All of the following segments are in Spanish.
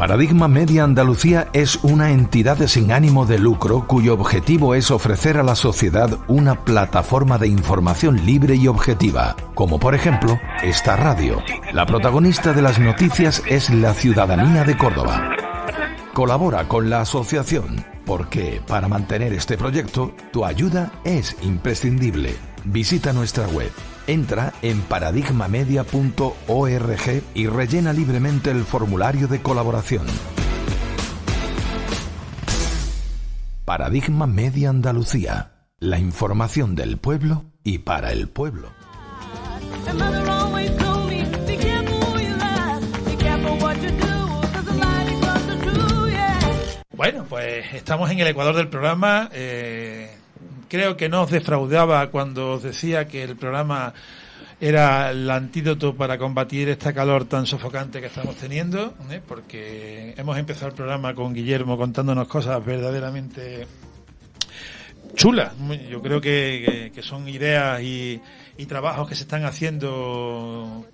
Paradigma Media Andalucía es una entidad sin ánimo de lucro cuyo objetivo es ofrecer a la sociedad una plataforma de información libre y objetiva, como por ejemplo esta radio. La protagonista de las noticias es la ciudadanía de Córdoba. Colabora con la asociación, porque para mantener este proyecto, tu ayuda es imprescindible. Visita nuestra web, entra en paradigmamedia.org y rellena libremente el formulario de colaboración. Paradigma Media Andalucía, la información del pueblo y para el pueblo. Bueno, pues estamos en el ecuador del programa. Creo que no os defraudaba cuando os decía que el programa era el antídoto para combatir esta calor tan sofocante que estamos teniendo, porque hemos empezado el programa con Guillermo contándonos cosas verdaderamente chulas. Yo creo que son ideas y trabajos que se están haciendo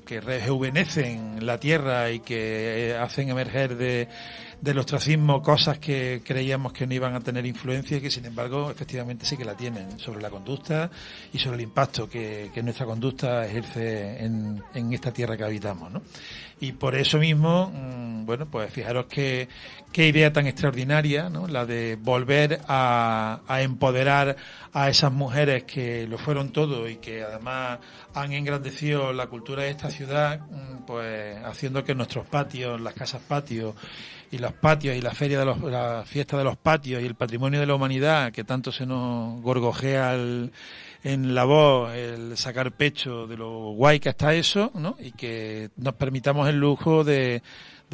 que rejuvenecen la tierra y que hacen emerger del ostracismo cosas que creíamos que no iban a tener influencia y que sin embargo efectivamente sí que la tienen sobre la conducta y sobre el impacto que nuestra conducta ejerce en esta tierra que habitamos, ¿no? Y por eso mismo, bueno, pues fijaros qué idea tan extraordinaria, ¿no? La de volver a empoderar a esas mujeres que lo fueron todo y que además han engrandecido la cultura de esta ciudad, pues haciendo que nuestros patios, las casas patios y los patios y la feria la fiesta de los patios y el patrimonio de la humanidad que tanto se nos gorgojea en la voz, el sacar pecho de lo guay que está eso, ¿no? Y que nos permitamos el lujo de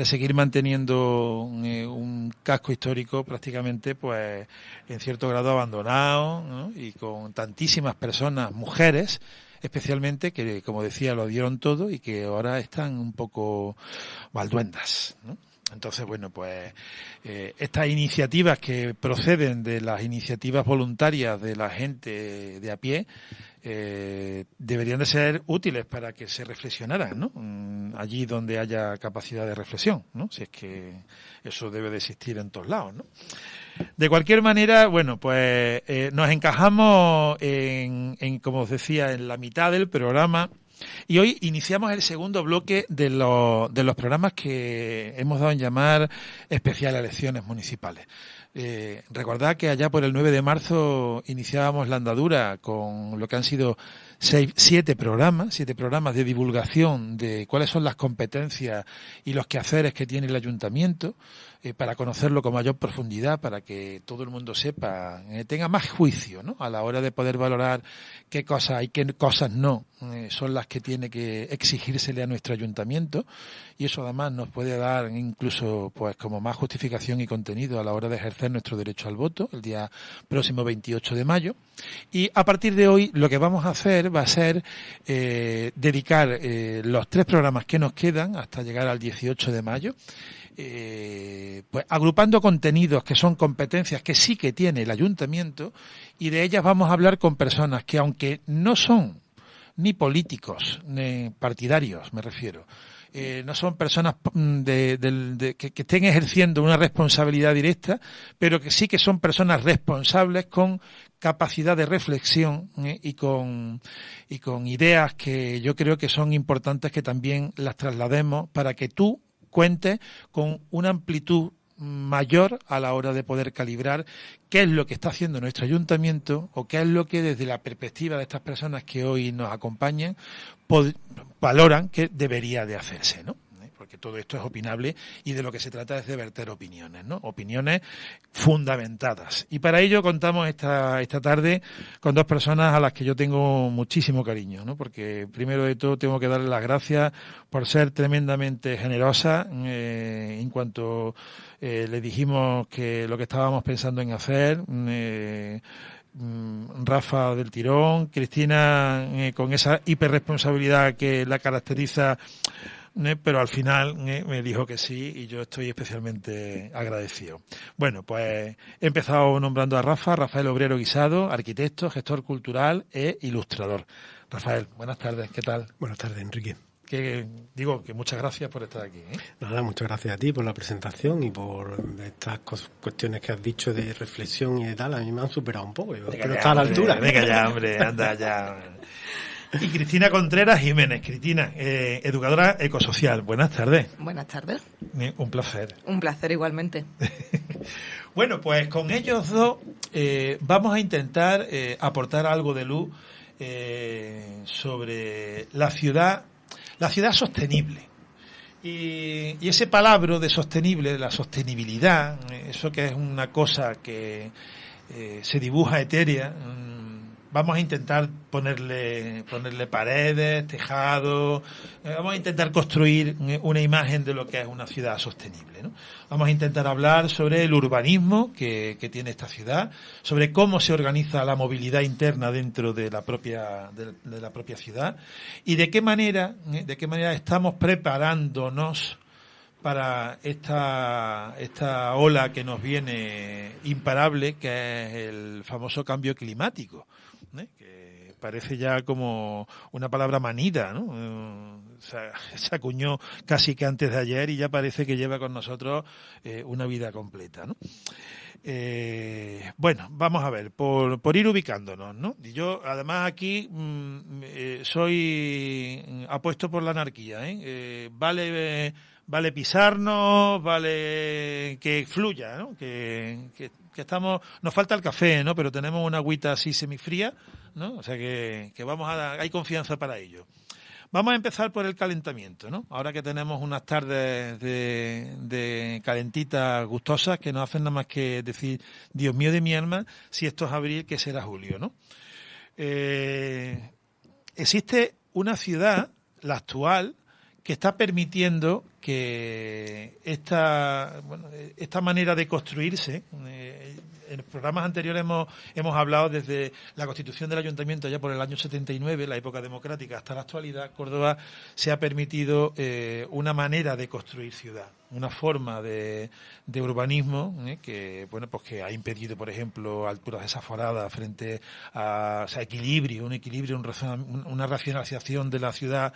seguir manteniendo un casco histórico prácticamente, pues, en cierto grado abandonado, ¿no? Y con tantísimas personas, mujeres, especialmente, que, como decía, lo dieron todo y que ahora están un poco balduendas, ¿no? Entonces, bueno, pues estas iniciativas que proceden de las iniciativas voluntarias de la gente de a pie deberían de ser útiles para que se reflexionaran, ¿no? Allí donde haya capacidad de reflexión, ¿no? Si es que eso debe de existir en todos lados, ¿no? De cualquier manera, bueno, pues nos encajamos como os decía, en la mitad del programa. Y hoy iniciamos el segundo bloque de los programas que hemos dado en llamar especial elecciones municipales. Recordad que allá por el 9 de marzo iniciábamos la andadura con lo que han sido 7 programas de divulgación de cuáles son las competencias y los quehaceres que tiene el ayuntamiento, para conocerlo con mayor profundidad, para que todo el mundo sepa, tenga más juicio, ¿no? A la hora de poder valorar qué cosas y qué cosas no son las que tiene que exigírsele a nuestro ayuntamiento, y eso además nos puede dar incluso pues como más justificación y contenido a la hora de ejercer nuestro derecho al voto el día próximo 28 de mayo. Y a partir de hoy lo que vamos a hacer va a ser dedicar los 3 programas que nos quedan hasta llegar al 18 de mayo, pues agrupando contenidos que son competencias que sí que tiene el ayuntamiento, y de ellas vamos a hablar con personas que, aunque no son ni políticos ni partidarios, me refiero, no son personas que estén ejerciendo una responsabilidad directa, pero que sí que son personas responsables con capacidad de reflexión, y con ideas que yo creo que son importantes que también las traslademos para que tú cuentes con una amplitud mayor a la hora de poder calibrar qué es lo que está haciendo nuestro ayuntamiento o qué es lo que desde la perspectiva de estas personas que hoy nos acompañan valoran que debería de hacerse, ¿no? Porque todo esto es opinable y de lo que se trata es de verter opiniones, ¿no? Opiniones fundamentadas. Y para ello contamos esta tarde con 2 personas a las que yo tengo muchísimo cariño, ¿no? Porque primero de todo tengo que darle las gracias por ser tremendamente generosa en cuanto le dijimos que lo que estábamos pensando en hacer. Rafa del Tirón, Cristina con esa hiperresponsabilidad que la caracteriza, pero al final me dijo que sí y yo estoy especialmente agradecido. Bueno, pues he empezado nombrando a Rafael Obrero Guisado, arquitecto, gestor cultural e ilustrador. Rafael, buenas tardes, ¿qué tal? Buenas tardes, Enrique. que digo que muchas gracias por estar aquí, ¿eh? Nada, muchas gracias a ti por la presentación y por estas cuestiones que has dicho de reflexión y de tal. A mí me han superado un poco. Yo creo que está a la altura. Venga ya, hombre, anda ya. Y Cristina Contreras Jiménez. Cristina, educadora ecosocial. Buenas tardes. Buenas tardes. Un placer. Un placer igualmente. Bueno, pues con ellos dos vamos a intentar aportar algo de luz sobre la ciudad sostenible. Y ese palabra de sostenible, la sostenibilidad, eso que es una cosa que se dibuja etérea, vamos a intentar ponerle paredes, tejados, vamos a intentar construir una imagen de lo que es una ciudad sostenible, ¿no? Vamos a intentar hablar sobre el urbanismo que tiene esta ciudad, sobre cómo se organiza la movilidad interna dentro de la propia ciudad y de qué manera estamos preparándonos para esta ola que nos viene imparable, que es el famoso cambio climático, que parece ya como una palabra manida, ¿no? Se acuñó casi que antes de ayer y ya parece que lleva con nosotros una vida completa, ¿no? Bueno, vamos a ver, por ir ubicándonos, ¿no? Y yo, además, aquí soy apuesto por la anarquía, ¿eh? Vale pisarnos, vale que fluya, ¿no? Que estamos, nos falta el café, ¿no? Pero tenemos una agüita así semifría, ¿no? O sea que hay confianza para ello. Vamos a empezar por el calentamiento, ¿no? Ahora que tenemos unas tardes de calentitas gustosas que no hacen nada más que decir, Dios mío de mi alma, si esto es abril, ¿qué será julio, no? Existe una ciudad, la actual, que está permitiendo que esta manera de construirse, en programas anteriores hemos hablado desde la constitución del ayuntamiento ya por el año 79, la época democrática, hasta la actualidad, Córdoba se ha permitido una manera de construir ciudad, una forma de urbanismo que ha impedido, por ejemplo, alturas desaforadas frente a equilibrio, una racionalización de la ciudad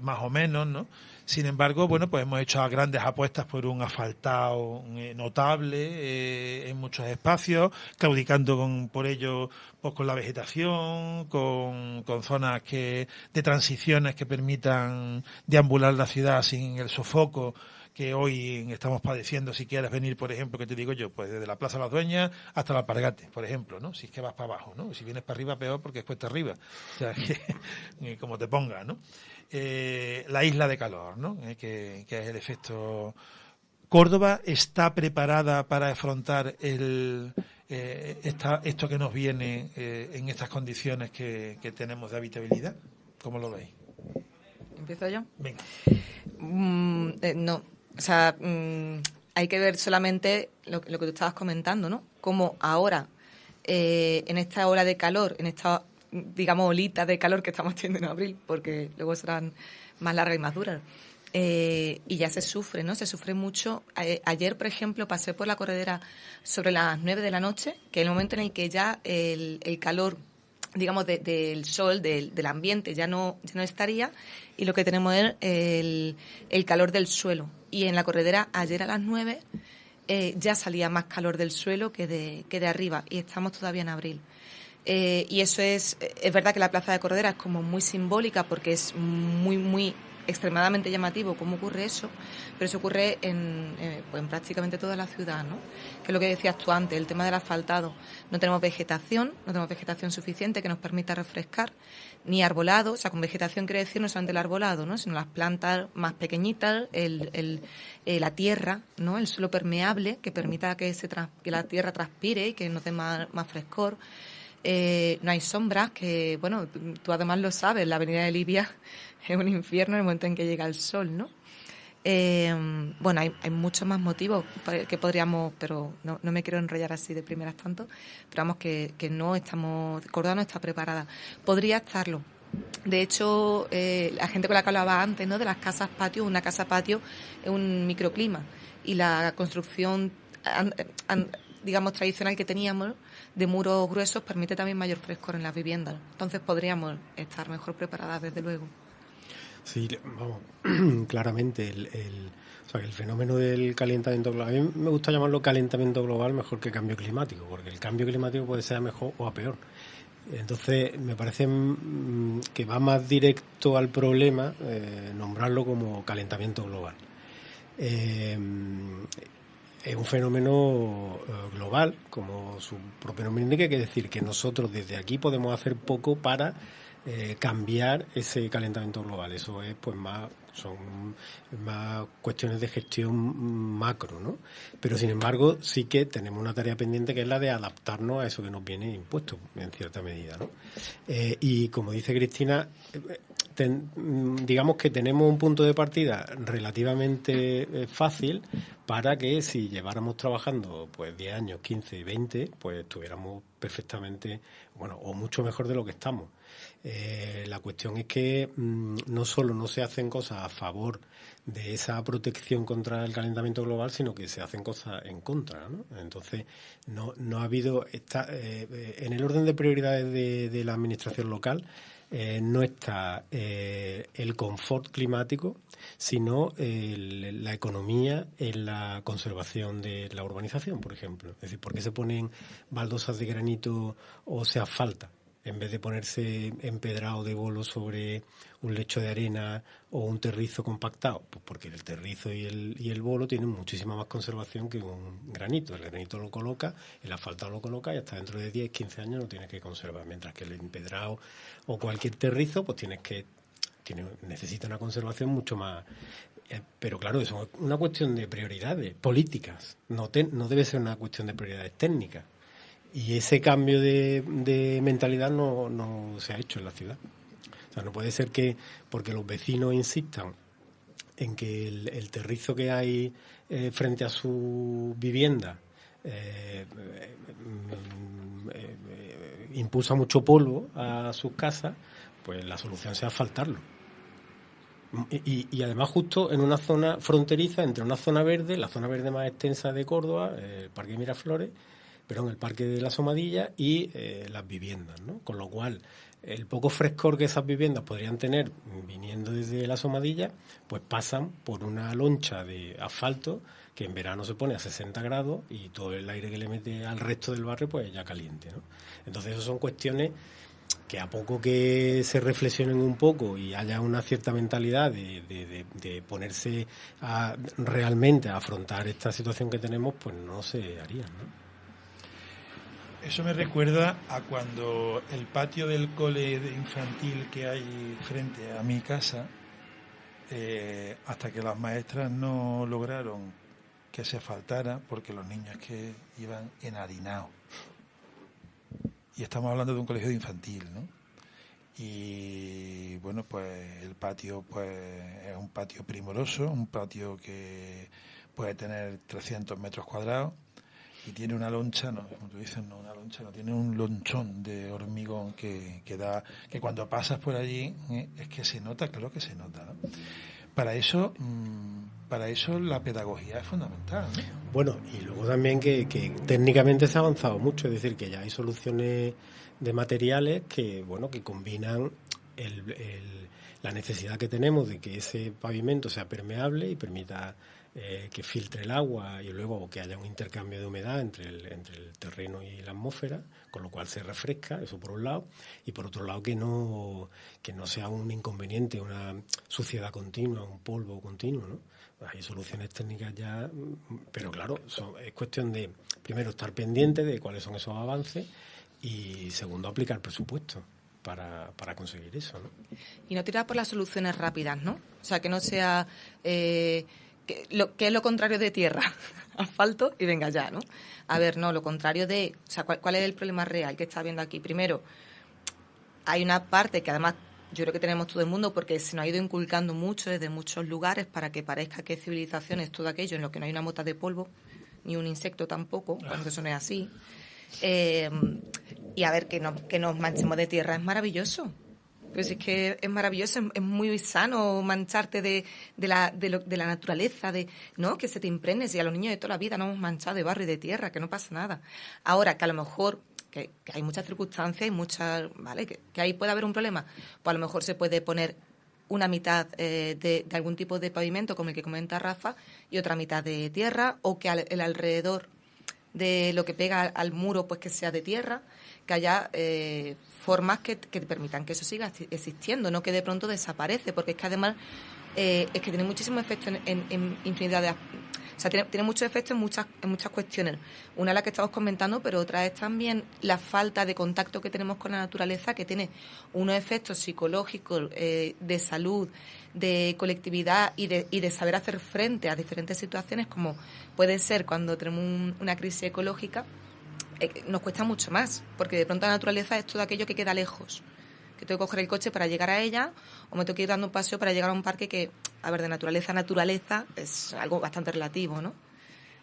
más o menos, ¿no? Sin embargo, pues hemos hecho grandes apuestas por un asfaltado notable en muchos espacios, claudicando por ello pues con la vegetación, con zonas de transiciones que permitan deambular la ciudad sin el sofoco que hoy estamos padeciendo. Si quieres venir, por ejemplo, que te digo yo, pues desde la Plaza de las Dueñas hasta la Alpargate, por ejemplo, ¿no? Si es que vas para abajo, ¿no? Si vienes para arriba, peor, porque es cuesta arriba. O sea, que como te pongas, ¿no? La isla de calor, ¿no? Que es el efecto. ¿Córdoba está preparada para afrontar esto que nos viene en estas condiciones que tenemos de habitabilidad? ¿Cómo lo veis? ¿Empiezo yo? Venga. No, o sea, hay que ver solamente lo que tú estabas comentando, ¿no? Como ahora, en esta ola de calor, en esta, digamos, olita de calor que estamos teniendo en abril, porque luego serán más largas y más duras, y ya se sufre, ¿no? Se sufre mucho. Ayer, por ejemplo, pasé por la corredera sobre las 9 de la noche, que es el momento en el que ya el calor, digamos, del sol, del ambiente, ya no estaría, y lo que tenemos es el calor del suelo. Y en la corredera, ayer a las 9, ya salía más calor del suelo que de arriba, y estamos todavía en abril. Y eso es verdad que la plaza de Corredera es como muy simbólica, porque es muy, muy extremadamente llamativo cómo ocurre eso, pero eso ocurre en prácticamente toda la ciudad, ¿no? Que es lo que decías tú antes, el tema del asfaltado. No tenemos vegetación suficiente que nos permita refrescar, ni arbolado. O sea, con vegetación quiere decir no solamente el arbolado, ¿no? Sino las plantas más pequeñitas, la tierra, ¿no? El suelo permeable que permita que la tierra transpire y que nos dé más frescor. No hay sombras, que, bueno, tú además lo sabes, la avenida de Libia es un infierno en el momento en que llega el sol, ¿no? Bueno, hay muchos más motivos que podríamos, pero no me quiero enrollar así de primeras tanto, pero vamos que no estamos, Córdoba no está preparada. Podría estarlo. De hecho, la gente con la que hablaba antes, ¿no? De las casas patio, una casa patio es un microclima, y la construcción digamos, tradicional que teníamos de muros gruesos permite también mayor frescor en las viviendas. Entonces podríamos estar mejor preparadas, desde luego. Sí, vamos, claramente o sea, que el fenómeno del calentamiento global, a mí me gusta llamarlo calentamiento global mejor que cambio climático, porque el cambio climático puede ser a mejor o a peor. Entonces, me parece que va más directo al problema nombrarlo como calentamiento global. Es un fenómeno global, como su propio nombre indica, que decir que nosotros desde aquí podemos hacer poco para cambiar ese calentamiento global. Eso es son más cuestiones de gestión macro, ¿no? Pero sin embargo sí que tenemos una tarea pendiente, que es la de adaptarnos a eso que nos viene impuesto en cierta medida, ¿no? Y como dice Cristina, digamos que tenemos un punto de partida relativamente fácil para que si lleváramos trabajando pues 10 años, 15, 20, pues estuviéramos perfectamente, bueno, o mucho mejor de lo que estamos. La cuestión es que no solo no se hacen cosas a favor de esa protección contra el calentamiento global, sino que se hacen cosas en contra, ¿no? Entonces, no ha habido en el orden de prioridades de la administración local. No está el confort climático, sino la economía en la conservación de la urbanización, por ejemplo. Es decir, ¿por qué se ponen baldosas de granito o se asfalta en vez de ponerse empedrado de bolo sobre un lecho de arena o un terrizo compactado? Pues porque el terrizo y el bolo tienen muchísima más conservación que un granito. El granito lo coloca, el asfaltado lo coloca y hasta dentro de 10, 15 años lo tienes que conservar, mientras que el empedrado o cualquier terrizo pues necesita una conservación mucho más. Pero claro, eso es una cuestión de prioridades políticas, no debe ser una cuestión de prioridades técnicas. Y ese cambio de mentalidad no se ha hecho en la ciudad. O sea, no puede ser que, porque los vecinos insistan en que el terrizo que hay frente a su vivienda impulsa mucho polvo a sus casas, pues la solución sea asfaltarlo. Y además justo en una zona fronteriza entre una zona verde, la zona verde más extensa de Córdoba, el Parque Miraflores, el Parque de la Asomadilla y las viviendas, ¿no? Con lo cual, el poco frescor que esas viviendas podrían tener viniendo desde la Asomadilla, pues pasan por una loncha de asfalto que en verano se pone a 60 grados y todo el aire que le mete al resto del barrio pues ya caliente, ¿no? Entonces, esas son cuestiones que a poco que se reflexionen un poco y haya una cierta mentalidad de ponerse realmente a afrontar esta situación que tenemos, pues no se harían, ¿no? Eso me recuerda a cuando el patio del cole infantil que hay frente a mi casa, hasta que las maestras no lograron que se asfaltara, porque los niños que iban enharinados. Y estamos hablando de un colegio de infantil, ¿no? Y bueno, pues el patio pues es un patio primoroso, un patio que puede tener 300 metros cuadrados. Y tiene una loncha, no, como tú dices, no una loncha, no, tiene un lonchón de hormigón que da, que cuando pasas por allí es que se nota, claro que se nota, ¿no? Para eso la pedagogía es fundamental, ¿no? Bueno, y luego también que técnicamente se ha avanzado mucho, es decir, que ya hay soluciones de materiales que combinan la necesidad que tenemos de que ese pavimento sea permeable y permita que filtre el agua y luego que haya un intercambio de humedad entre el terreno y la atmósfera, con lo cual se refresca, eso por un lado, y por otro lado que no sea un inconveniente, una suciedad continua, un polvo continuo, ¿no? Hay soluciones técnicas ya, pero claro, es cuestión de, primero, estar pendiente de cuáles son esos avances y, segundo, aplicar presupuesto para conseguir eso, ¿no? Y no tirar por las soluciones rápidas, ¿no? O sea, que no sea... que es lo contrario de tierra, asfalto y venga ya, ¿no? A ver, no, lo contrario de... O sea, ¿cuál es el problema real que está viendo aquí? Primero, hay una parte que además yo creo que tenemos todo el mundo porque se nos ha ido inculcando mucho desde muchos lugares para que parezca que civilización es todo aquello en lo que no hay una mota de polvo, ni un insecto tampoco, cuando eso no es así. Y a ver, que nos manchemos de tierra es maravilloso. Pues es que es maravilloso, es muy sano mancharte de la naturaleza, ¿no? Que se te impregne. Si a los niños de toda la vida nos hemos manchado de barro y de tierra, que no pasa nada. Ahora, que a lo mejor que hay muchas circunstancias y muchas, ¿vale? Que ahí puede haber un problema. Pues a lo mejor se puede poner una mitad de algún tipo de pavimento, como el que comenta Rafa, y otra mitad de tierra, o que el alrededor de lo que pega al muro pues que sea de tierra, que haya formas que te permitan que eso siga existiendo, no que de pronto desaparece, porque es que además es que tiene muchísimos efectos en infinidad de... O sea, tiene muchos efectos en muchas cuestiones. Una es la que estamos comentando, pero otra es también la falta de contacto que tenemos con la naturaleza, que tiene unos efectos psicológicos, de salud, de colectividad y de saber hacer frente a diferentes situaciones, como puede ser cuando tenemos una crisis ecológica. Nos cuesta mucho más, porque de pronto la naturaleza es todo aquello que queda lejos, que tengo que coger el coche para llegar a ella, o me tengo que ir dando un paseo para llegar a un parque que, a ver, de naturaleza a naturaleza es algo bastante relativo, ¿no?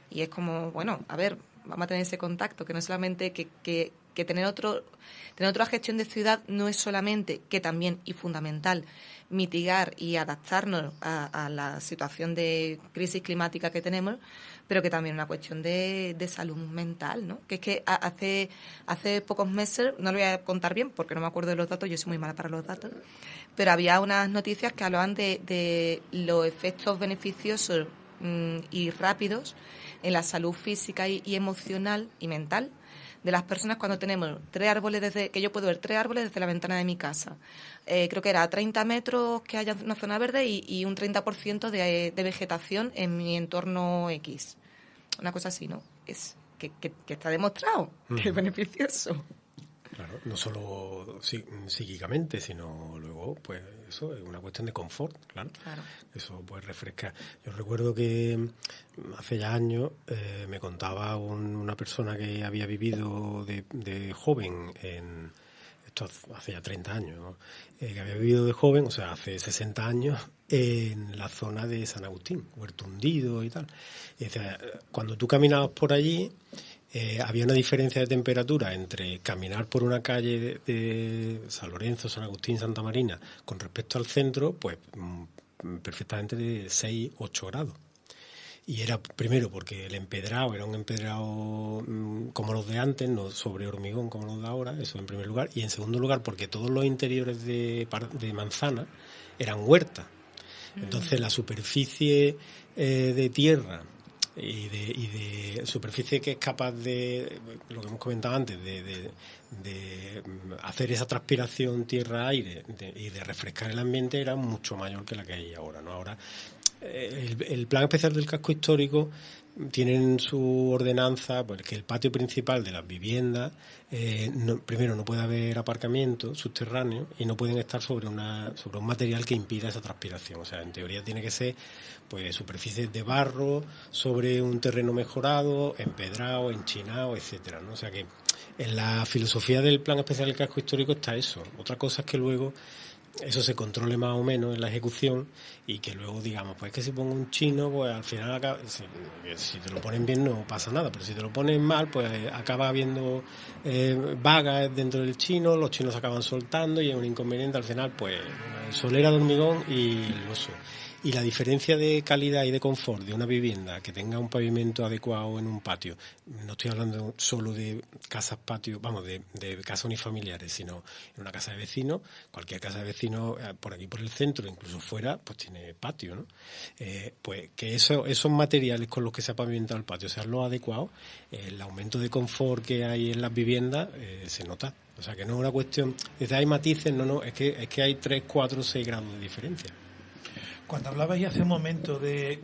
Y es como, bueno, a ver, vamos a tener ese contacto, que no es solamente que tener otra gestión de ciudad no es solamente, que también y fundamental, mitigar y adaptarnos a la situación de crisis climática que tenemos, pero que también es una cuestión de salud mental, ¿no? Que es que hace pocos meses, no lo voy a contar bien porque no me acuerdo de los datos, yo soy muy mala para los datos, pero había unas noticias que hablaban de los efectos beneficiosos y rápidos en la salud física y emocional y mental de las personas cuando tenemos 3 árboles, que yo puedo ver 3 árboles desde la ventana de mi casa. Creo que era a 30 metros que haya una zona verde y un 30% de vegetación en mi entorno X. Una cosa así, ¿no? Es que está demostrado que es beneficioso. Claro, no solo psíquicamente, sino luego, pues eso es una cuestión de confort, claro. Eso pues refresca. Yo recuerdo que hace ya años me contaba una persona que había vivido de joven esto hace ya 30 años, ¿no? Que había vivido de joven, o sea, hace 60 años, en la zona de San Agustín, Huerto Hundido y tal. Y decía, cuando tú caminabas por allí, había una diferencia de temperatura entre caminar por una calle de San Lorenzo, San Agustín, Santa Marina, con respecto al centro, pues perfectamente de 6-8 grados. Y era, primero, porque el empedrado era un empedrado como los de antes, no sobre hormigón como los de ahora, eso en primer lugar. Y en segundo lugar, porque todos los interiores de manzana eran huertas. Entonces, la superficie de tierra y de superficie que es capaz de, lo que hemos comentado antes, de hacer esa transpiración tierra-aire y de refrescar el ambiente era mucho mayor que la que hay ahora, ¿no? Ahora, el plan especial del casco histórico tiene en su ordenanza pues que el patio principal de las viviendas, primero no puede haber aparcamiento subterráneo y no pueden estar sobre un material que impida esa transpiración. O sea, en teoría tiene que ser pues superficies de barro sobre un terreno mejorado, empedrado, enchinado, etcétera, ¿no? O sea que en la filosofía del plan especial del casco histórico está eso. Otra cosa es que luego eso se controle más o menos en la ejecución y que luego digamos, pues es que si pongo un chino, pues al final acaba, si te lo ponen bien no pasa nada, pero si te lo ponen mal, pues acaba habiendo vagas dentro del chino, los chinos acaban soltando y es un inconveniente al final, pues solera de hormigón y el oso. Y la diferencia de calidad y de confort de una vivienda que tenga un pavimento adecuado en un patio, no estoy hablando solo de casas patio, vamos, de casas unifamiliares, sino en una casa de vecinos, cualquier casa de vecinos por aquí por el centro, incluso fuera, pues tiene patio, ¿no? Pues que esos materiales con los que se ha pavimentado el patio sean los adecuados, el aumento de confort que hay en las viviendas se nota. O sea que no es una cuestión, hay matices, no, es que hay 3, 4, 6 grados de diferencia. Cuando hablabais hace un momento de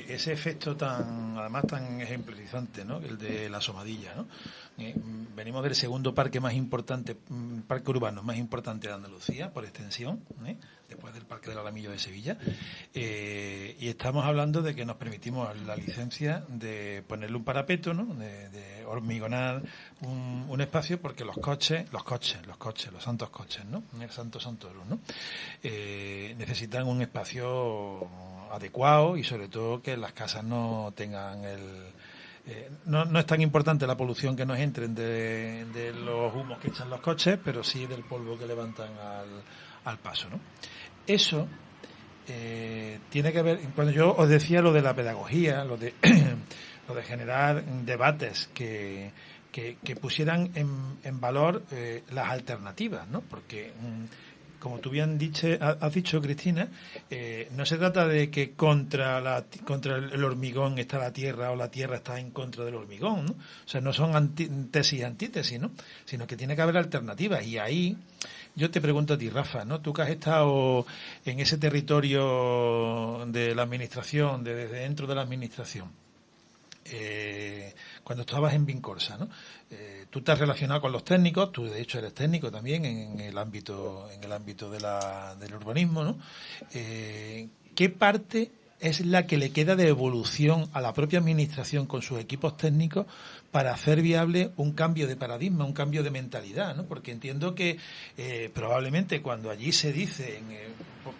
ese efecto además tan ejemplarizante, ¿no? El de la Asomadilla, ¿no? Venimos del segundo parque más importante, parque urbano más importante de Andalucía, por extensión, después del Parque del Alamillo de Sevilla, y estamos hablando de que nos permitimos la licencia de ponerle un parapeto, ¿no? De hormigonar un espacio, porque los santos coches, ¿no? El santo santorum, ¿no? Necesitan un espacio adecuado y sobre todo que las casas no tengan no es tan importante la polución que nos entren de los humos que echan los coches, pero sí del polvo que levantan al paso, ¿no? Eso tiene que ver, cuando yo os decía lo de la pedagogía, lo de generar debates que pusieran en valor las alternativas, ¿no? Porque como tú bien has dicho, Cristina, no se trata de que contra el hormigón está la tierra o la tierra está en contra del hormigón, ¿no? O sea, no son tesis y antítesis, ¿no? Sino que tiene que haber alternativas. Y ahí yo te pregunto a ti, Rafa, ¿no? Tú que has estado en ese territorio de la administración, desde dentro de la administración, cuando estabas en Vincorsa, ¿no? Tú te has relacionado con los técnicos, tú de hecho eres técnico también en el ámbito del urbanismo, ¿no? ¿Qué parte es la que le queda de evolución a la propia administración con sus equipos técnicos para hacer viable un cambio de paradigma, un cambio de mentalidad, ¿no? Porque entiendo que probablemente cuando allí se dice,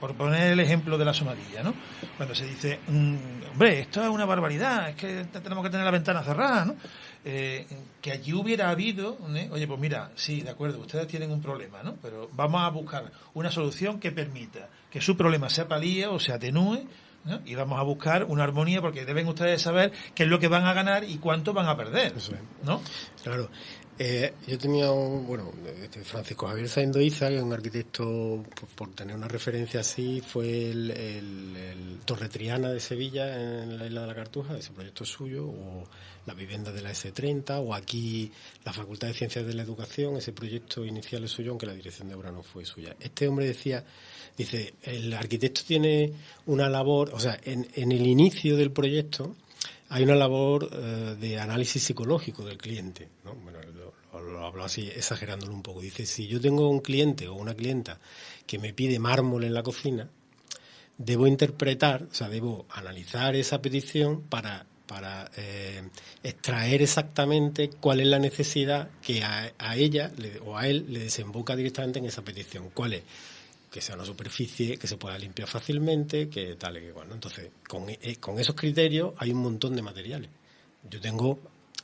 por poner el ejemplo de la Somadilla, ¿no? Cuando se dice, hombre, esto es una barbaridad, es que tenemos que tener la ventana cerrada, ¿no? Que allí hubiera habido, oye, pues mira, sí, de acuerdo, ustedes tienen un problema, ¿no? Pero vamos a buscar una solución que permita que su problema se palíe o se atenúe, ¿no? Y vamos a buscar una armonía, porque deben ustedes saber qué es lo que van a ganar y cuánto van a perder, ¿no? Claro. Yo tenía Francisco Javier Saindoiza, que es un arquitecto, por tener una referencia así, fue el Torre Triana de Sevilla, en la isla de la Cartuja, ese proyecto es suyo, o la vivienda de la S30, o aquí la Facultad de Ciencias de la Educación, ese proyecto inicial es suyo, aunque la dirección de obra no fue suya. Este hombre dice, el arquitecto tiene una labor, o sea, en el inicio del proyecto hay una labor de análisis psicológico del cliente, ¿no? Bueno, lo hablo así, exagerándolo un poco. Dice, si yo tengo un cliente o una clienta que me pide mármol en la cocina, debo interpretar, o sea, debo analizar esa petición para extraer exactamente cuál es la necesidad que a ella o a él le desemboca directamente en esa petición. ¿Cuál es? Que sea una superficie que se pueda limpiar fácilmente, que tal y que igual, ¿no? Entonces, con esos criterios hay un montón de materiales. Yo tengo,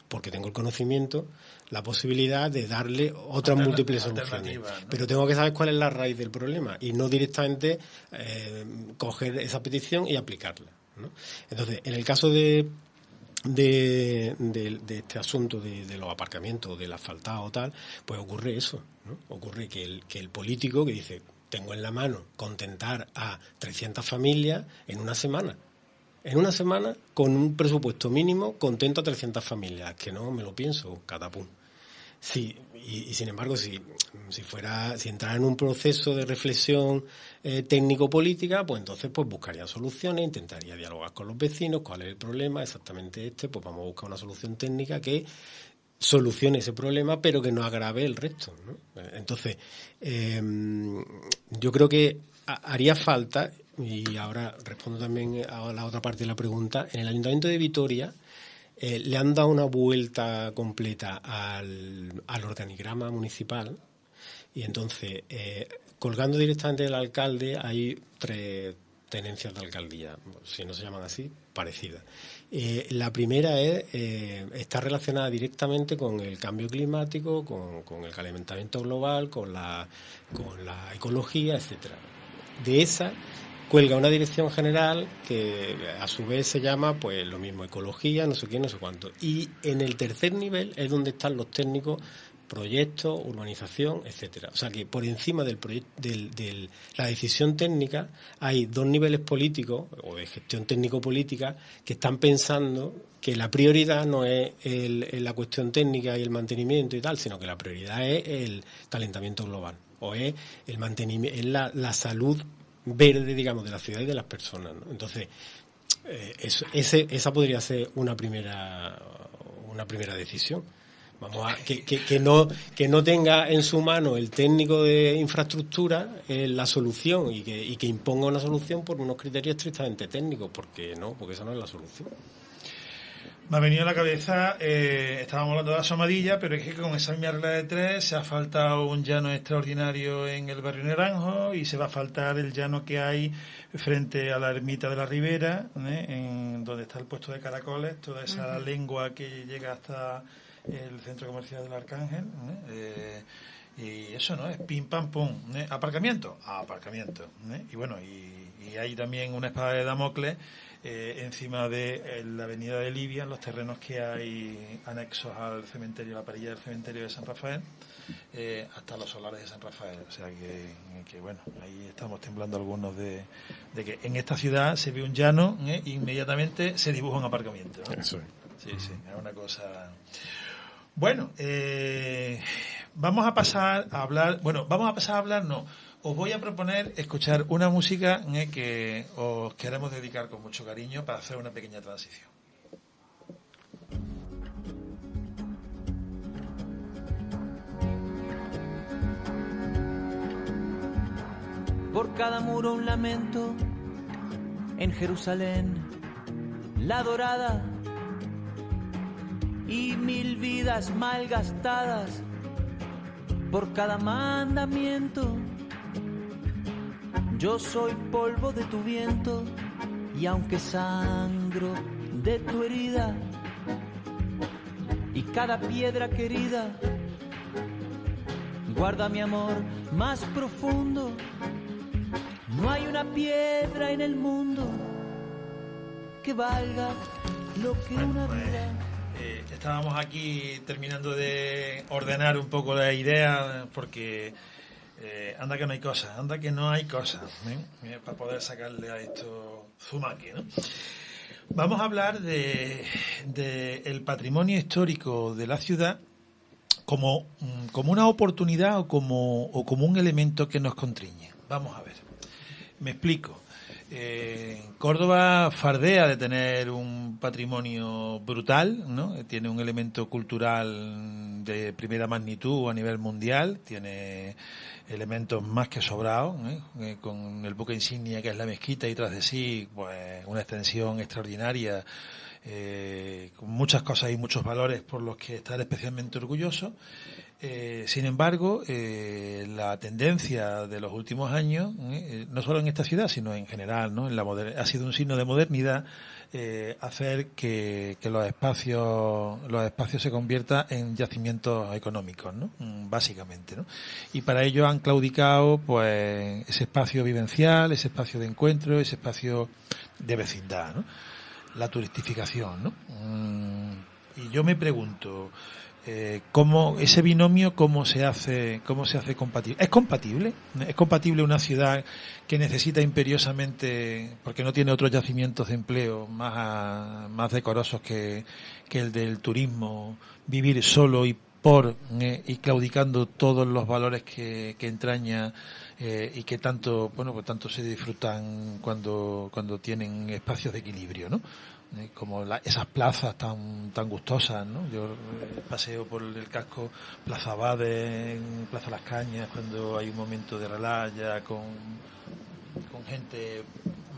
porque tengo el conocimiento, la posibilidad de darle otras múltiples soluciones. ¿No? Pero tengo que saber cuál es la raíz del problema y no directamente coger esa petición y aplicarla, ¿no? Entonces, en el caso de este asunto de los aparcamientos, del asfaltado o tal, pues ocurre eso, ¿no? Ocurre que el político que dice, tengo en la mano contentar a 300 familias en una semana. En una semana, con un presupuesto mínimo, contento a 300 familias. Que no me lo pienso, catapum. Sí, y sin embargo, si entrara en un proceso de reflexión técnico-política, pues entonces pues buscaría soluciones, intentaría dialogar con los vecinos, cuál es el problema, exactamente pues vamos a buscar una solución técnica que solucione ese problema, pero que no agrave el resto, ¿no? Entonces, yo creo que haría falta, y ahora respondo también a la otra parte de la pregunta, en el Ayuntamiento de Vitoria le han dado una vuelta completa al organigrama municipal, y entonces, colgando directamente del alcalde, hay 3 tenencias de alcaldía, si no se llaman así, parecidas. La primera está relacionada directamente con el cambio climático, con el calentamiento global, con la ecología, etcétera. De esa cuelga una dirección general que a su vez se llama pues lo mismo, ecología, no sé qué, no sé cuánto. Y en el tercer nivel es donde están los técnicos, proyectos, urbanización, etcétera. O sea que por encima de la decisión técnica hay 2 niveles políticos o de gestión técnico-política que están pensando que la prioridad no es la cuestión técnica y el mantenimiento y tal, sino que la prioridad es el calentamiento global o es el mantenimiento, es la salud verde, digamos, de la ciudad y de las personas, ¿no? Entonces, esa podría ser una primera decisión. Vamos a que no tenga en su mano el técnico de infraestructura la solución y que imponga una solución por unos criterios estrictamente técnicos, porque esa no es la solución. Me ha venido a la cabeza, estábamos hablando de la Somadilla, pero es que con esa misma regla de 3 se ha faltado un llano extraordinario en el barrio Naranjo y se va a faltar el llano que hay frente a la ermita de la Ribera, en donde está el puesto de caracoles, toda esa lengua que llega hasta el centro comercial del Arcángel, y eso no es pim pam pum, aparcamiento, y bueno, y hay también una espada de Damocles encima de la avenida de Libia, en los terrenos que hay anexos al cementerio, la parilla del cementerio de San Rafael, hasta los solares de San Rafael. O sea que bueno, ahí estamos temblando algunos de que en esta ciudad se ve un llano, inmediatamente se dibuja un aparcamiento, ¿no? Eso es. Sí, es una cosa... Bueno, vamos a pasar a hablar, no. Os voy a proponer escuchar una música que os queremos dedicar con mucho cariño para hacer una pequeña transición. Por cada muro un lamento, en Jerusalén, la dorada, y 1000 vidas malgastadas, por cada mandamiento. Yo soy polvo de tu viento, y aunque sangro de tu herida, y cada piedra querida guarda mi amor más profundo. No hay una piedra en el mundo que valga lo que una vida. Estábamos aquí terminando de ordenar un poco la idea, porque anda que no hay cosas, para poder sacarle a esto zumaque, ¿no? Vamos a hablar de el patrimonio histórico de la ciudad como una oportunidad o como un elemento que nos constriñe. Vamos a ver. Me explico. Córdoba fardea de tener un patrimonio brutal, ¿no? Tiene un elemento cultural de primera magnitud a nivel mundial, tiene elementos más que sobrados, con el buque insignia que es la mezquita y tras de sí pues una extensión extraordinaria, con muchas cosas y muchos valores por los que estar especialmente orgulloso. Sin embargo, la tendencia de los últimos años, no solo en esta ciudad, sino en general, ¿no? Ha sido un signo de modernidad, hacer que los espacios se conviertan en yacimientos económicos, ¿no? Básicamente, ¿no? Y para ello han claudicado, pues, ese espacio vivencial, ese espacio de encuentro, ese espacio de vecindad, ¿no? La turistificación, ¿no? Y yo me pregunto, cómo ese binomio cómo se hace compatible. ¿Es compatible una ciudad que necesita imperiosamente, porque no tiene otros yacimientos de empleo más decorosos que el del turismo, vivir solo y claudicando todos los valores que entraña, y que tanto se disfrutan cuando tienen espacios de equilibrio, ¿no? Como esas plazas tan gustosas, ¿no? Yo paseo por el casco, Plaza Abade, Plaza Las Cañas, cuando hay un momento de relax ya con gente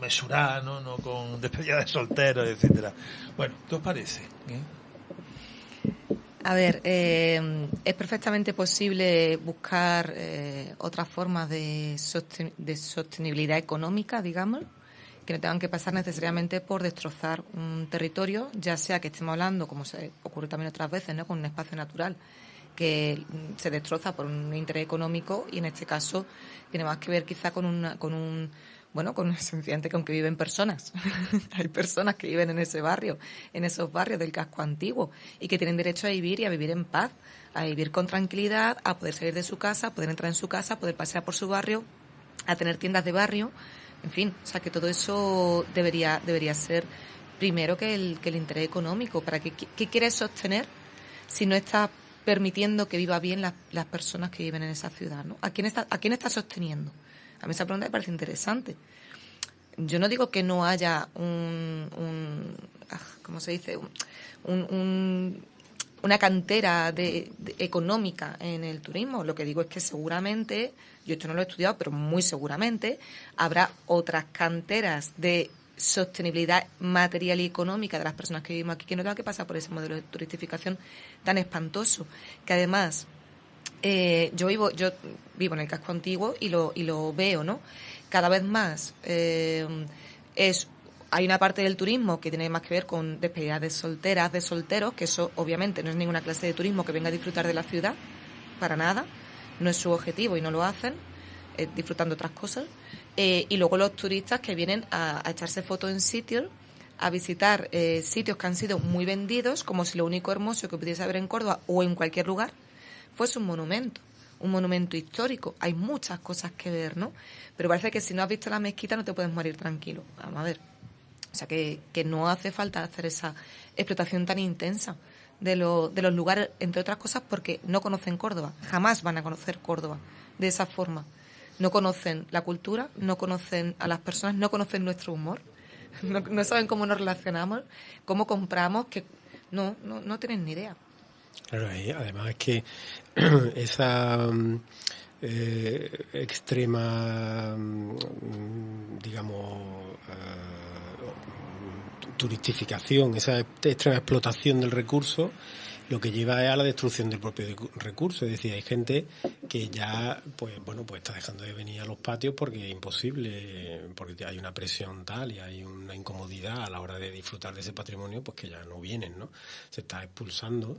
mesurada, ¿no? Con despedida de solteros, etcétera. Bueno, ¿qué os parece? A ver, es perfectamente posible buscar otras formas de sostenibilidad económica, digamos, que no tengan que pasar necesariamente por destrozar un territorio, ya sea que estemos hablando, como se ocurre también otras veces, ¿no?, con un espacio natural que se destroza por un interés económico, y en este caso tiene más que ver quizá sencillamente con que viven personas. Hay personas que viven en ese barrio, en esos barrios del casco antiguo, y que tienen derecho a vivir y a vivir en paz, a vivir con tranquilidad, a poder salir de su casa, a poder entrar en su casa, a poder pasear por su barrio, a tener tiendas de barrio. En fin, o sea, que todo eso debería ser primero que el interés económico. ¿Para qué quieres sostener si no estás permitiendo que viva bien las personas que viven en esa ciudad, ¿no? ¿A quién está sosteniendo? A mí esa pregunta me parece interesante. Yo no digo que no haya una cantera económica en el turismo. Lo que digo es que seguramente, yo esto no lo he estudiado, pero muy seguramente habrá otras canteras de sostenibilidad material y económica de las personas que vivimos aquí, que no tengan que pasar por ese modelo de turistificación tan espantoso, que además yo vivo en el casco antiguo y lo veo, ¿no? Cada vez más hay una parte del turismo que tiene más que ver con despedidas de solteras, de solteros, que eso obviamente no es ninguna clase de turismo que venga a disfrutar de la ciudad, para nada, no es su objetivo y no lo hacen, disfrutando otras cosas. Y luego los turistas que vienen a echarse fotos en sitios a visitar sitios que han sido muy vendidos, como si lo único hermoso que pudiese haber en Córdoba o en cualquier lugar fuese un monumento histórico. Hay muchas cosas que ver, ¿no? Pero parece que si no has visto la mezquita no te puedes morir tranquilo. Vamos a ver. O sea, que no hace falta hacer esa explotación tan intensa de los lugares, entre otras cosas, porque no conocen Córdoba. Jamás van a conocer Córdoba de esa forma. No conocen la cultura, no conocen a las personas, no conocen nuestro humor, no saben cómo nos relacionamos, cómo compramos, que no tienen ni idea. Claro, y además es que esa extrema, digamos, turistificación, esa extrema explotación del recurso, lo que lleva es a la destrucción del propio recurso. Es decir, hay gente que ya pues está dejando de venir a los patios porque es imposible, porque hay una presión tal y hay una incomodidad a la hora de disfrutar de ese patrimonio, pues que ya no vienen, ¿no? Se está expulsando,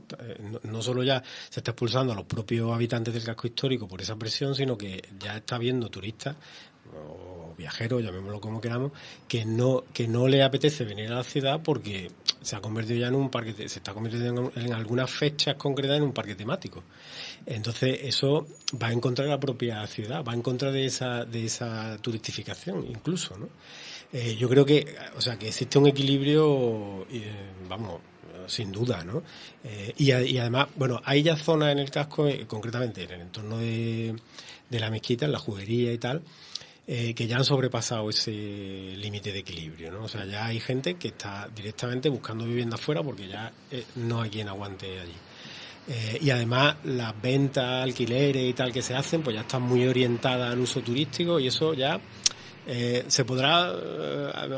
no solo ya se está expulsando a los propios habitantes del casco histórico por esa presión, sino que ya está habiendo turistas o viajeros, llamémoslo como queramos, que no le apetece venir a la ciudad porque se ha convertido ya en un parque, se está convirtiendo en algunas fechas concretas en un parque temático. Entonces eso va en contra de la propia ciudad, va en contra de esa turistificación incluso, ¿no? Yo creo que existe un equilibrio, sin duda, ¿no? Y además, hay ya zonas en el casco, concretamente en el entorno de la mezquita, en la judería y tal, que ya han sobrepasado ese límite de equilibrio, ¿no? O sea, ya hay gente que está directamente buscando vivienda afuera porque ya no hay quien aguante allí. Y además las ventas, alquileres y tal que se hacen, pues ya están muy orientadas al uso turístico y eso ya se podrá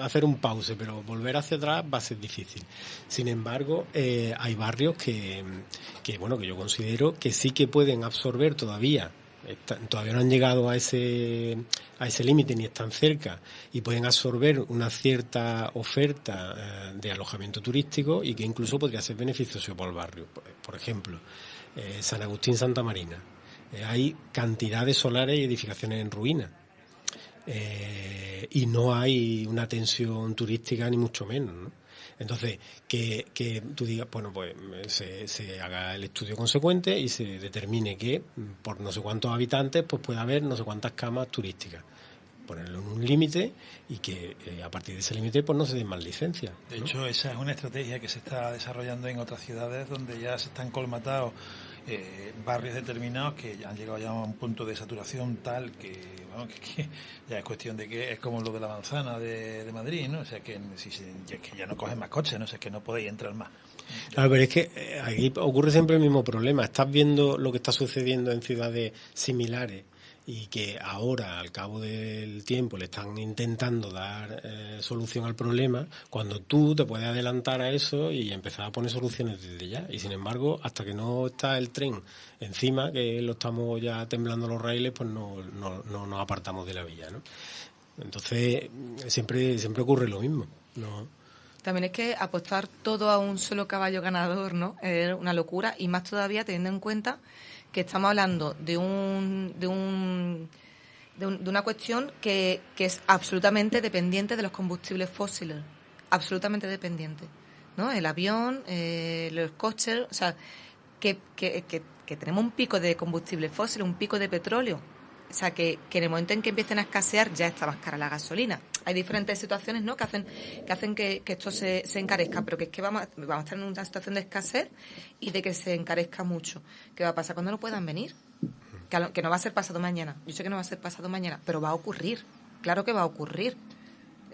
hacer un pause, pero volver hacia atrás va a ser difícil. Sin embargo, hay barrios que yo considero que sí que pueden absorber todavía no han llegado a ese límite ni están cerca y pueden absorber una cierta oferta de alojamiento turístico y que incluso podría ser beneficioso para el barrio. Por ejemplo, San Agustín, Santa Marina. Hay cantidad de solares y edificaciones en ruinas. Y no hay una tensión turística ni mucho menos, ¿no? Entonces, que tú digas, se haga el estudio consecuente y se determine que por no sé cuántos habitantes pues puede haber no sé cuántas camas turísticas. Ponerlo en un límite y que a partir de ese límite pues no se den más licencias, ¿no? De hecho, esa es una estrategia que se está desarrollando en otras ciudades donde ya se están colmatados barrios determinados que ya han llegado ya a un punto de saturación tal que ya es cuestión de que es como lo de la manzana de Madrid, ¿no? O sea, que ya no cogen más coches, ¿no? O sea, que no podéis entrar más. Claro, pero es que aquí ocurre siempre el mismo problema. Estás viendo lo que está sucediendo en ciudades similares y que ahora, al cabo del tiempo, le están intentando dar solución al problema, cuando tú te puedes adelantar a eso y empezar a poner soluciones desde ya. Y sin embargo, hasta que no está el tren encima, que lo estamos ya temblando los raíles, pues no nos apartamos de la vía, ¿no? Entonces, siempre ocurre lo mismo, ¿no? También es que apostar todo a un solo caballo ganador, ¿no? Es una locura, y más todavía teniendo en cuenta que estamos hablando de una cuestión que es absolutamente dependiente de los combustibles fósiles, absolutamente dependiente, ¿no? El avión, los coches, o sea, que tenemos un pico de combustibles fósiles, un pico de petróleo. O sea, que en el momento en que empiecen a escasear ya está más cara la gasolina. Hay diferentes situaciones, ¿no?, que hacen que esto se encarezca, pero que es que vamos a estar en una situación de escasez y de que se encarezca mucho. ¿Qué va a pasar cuando no puedan venir? Que no va a ser pasado mañana. Yo sé que no va a ser pasado mañana, pero va a ocurrir. Claro que va a ocurrir.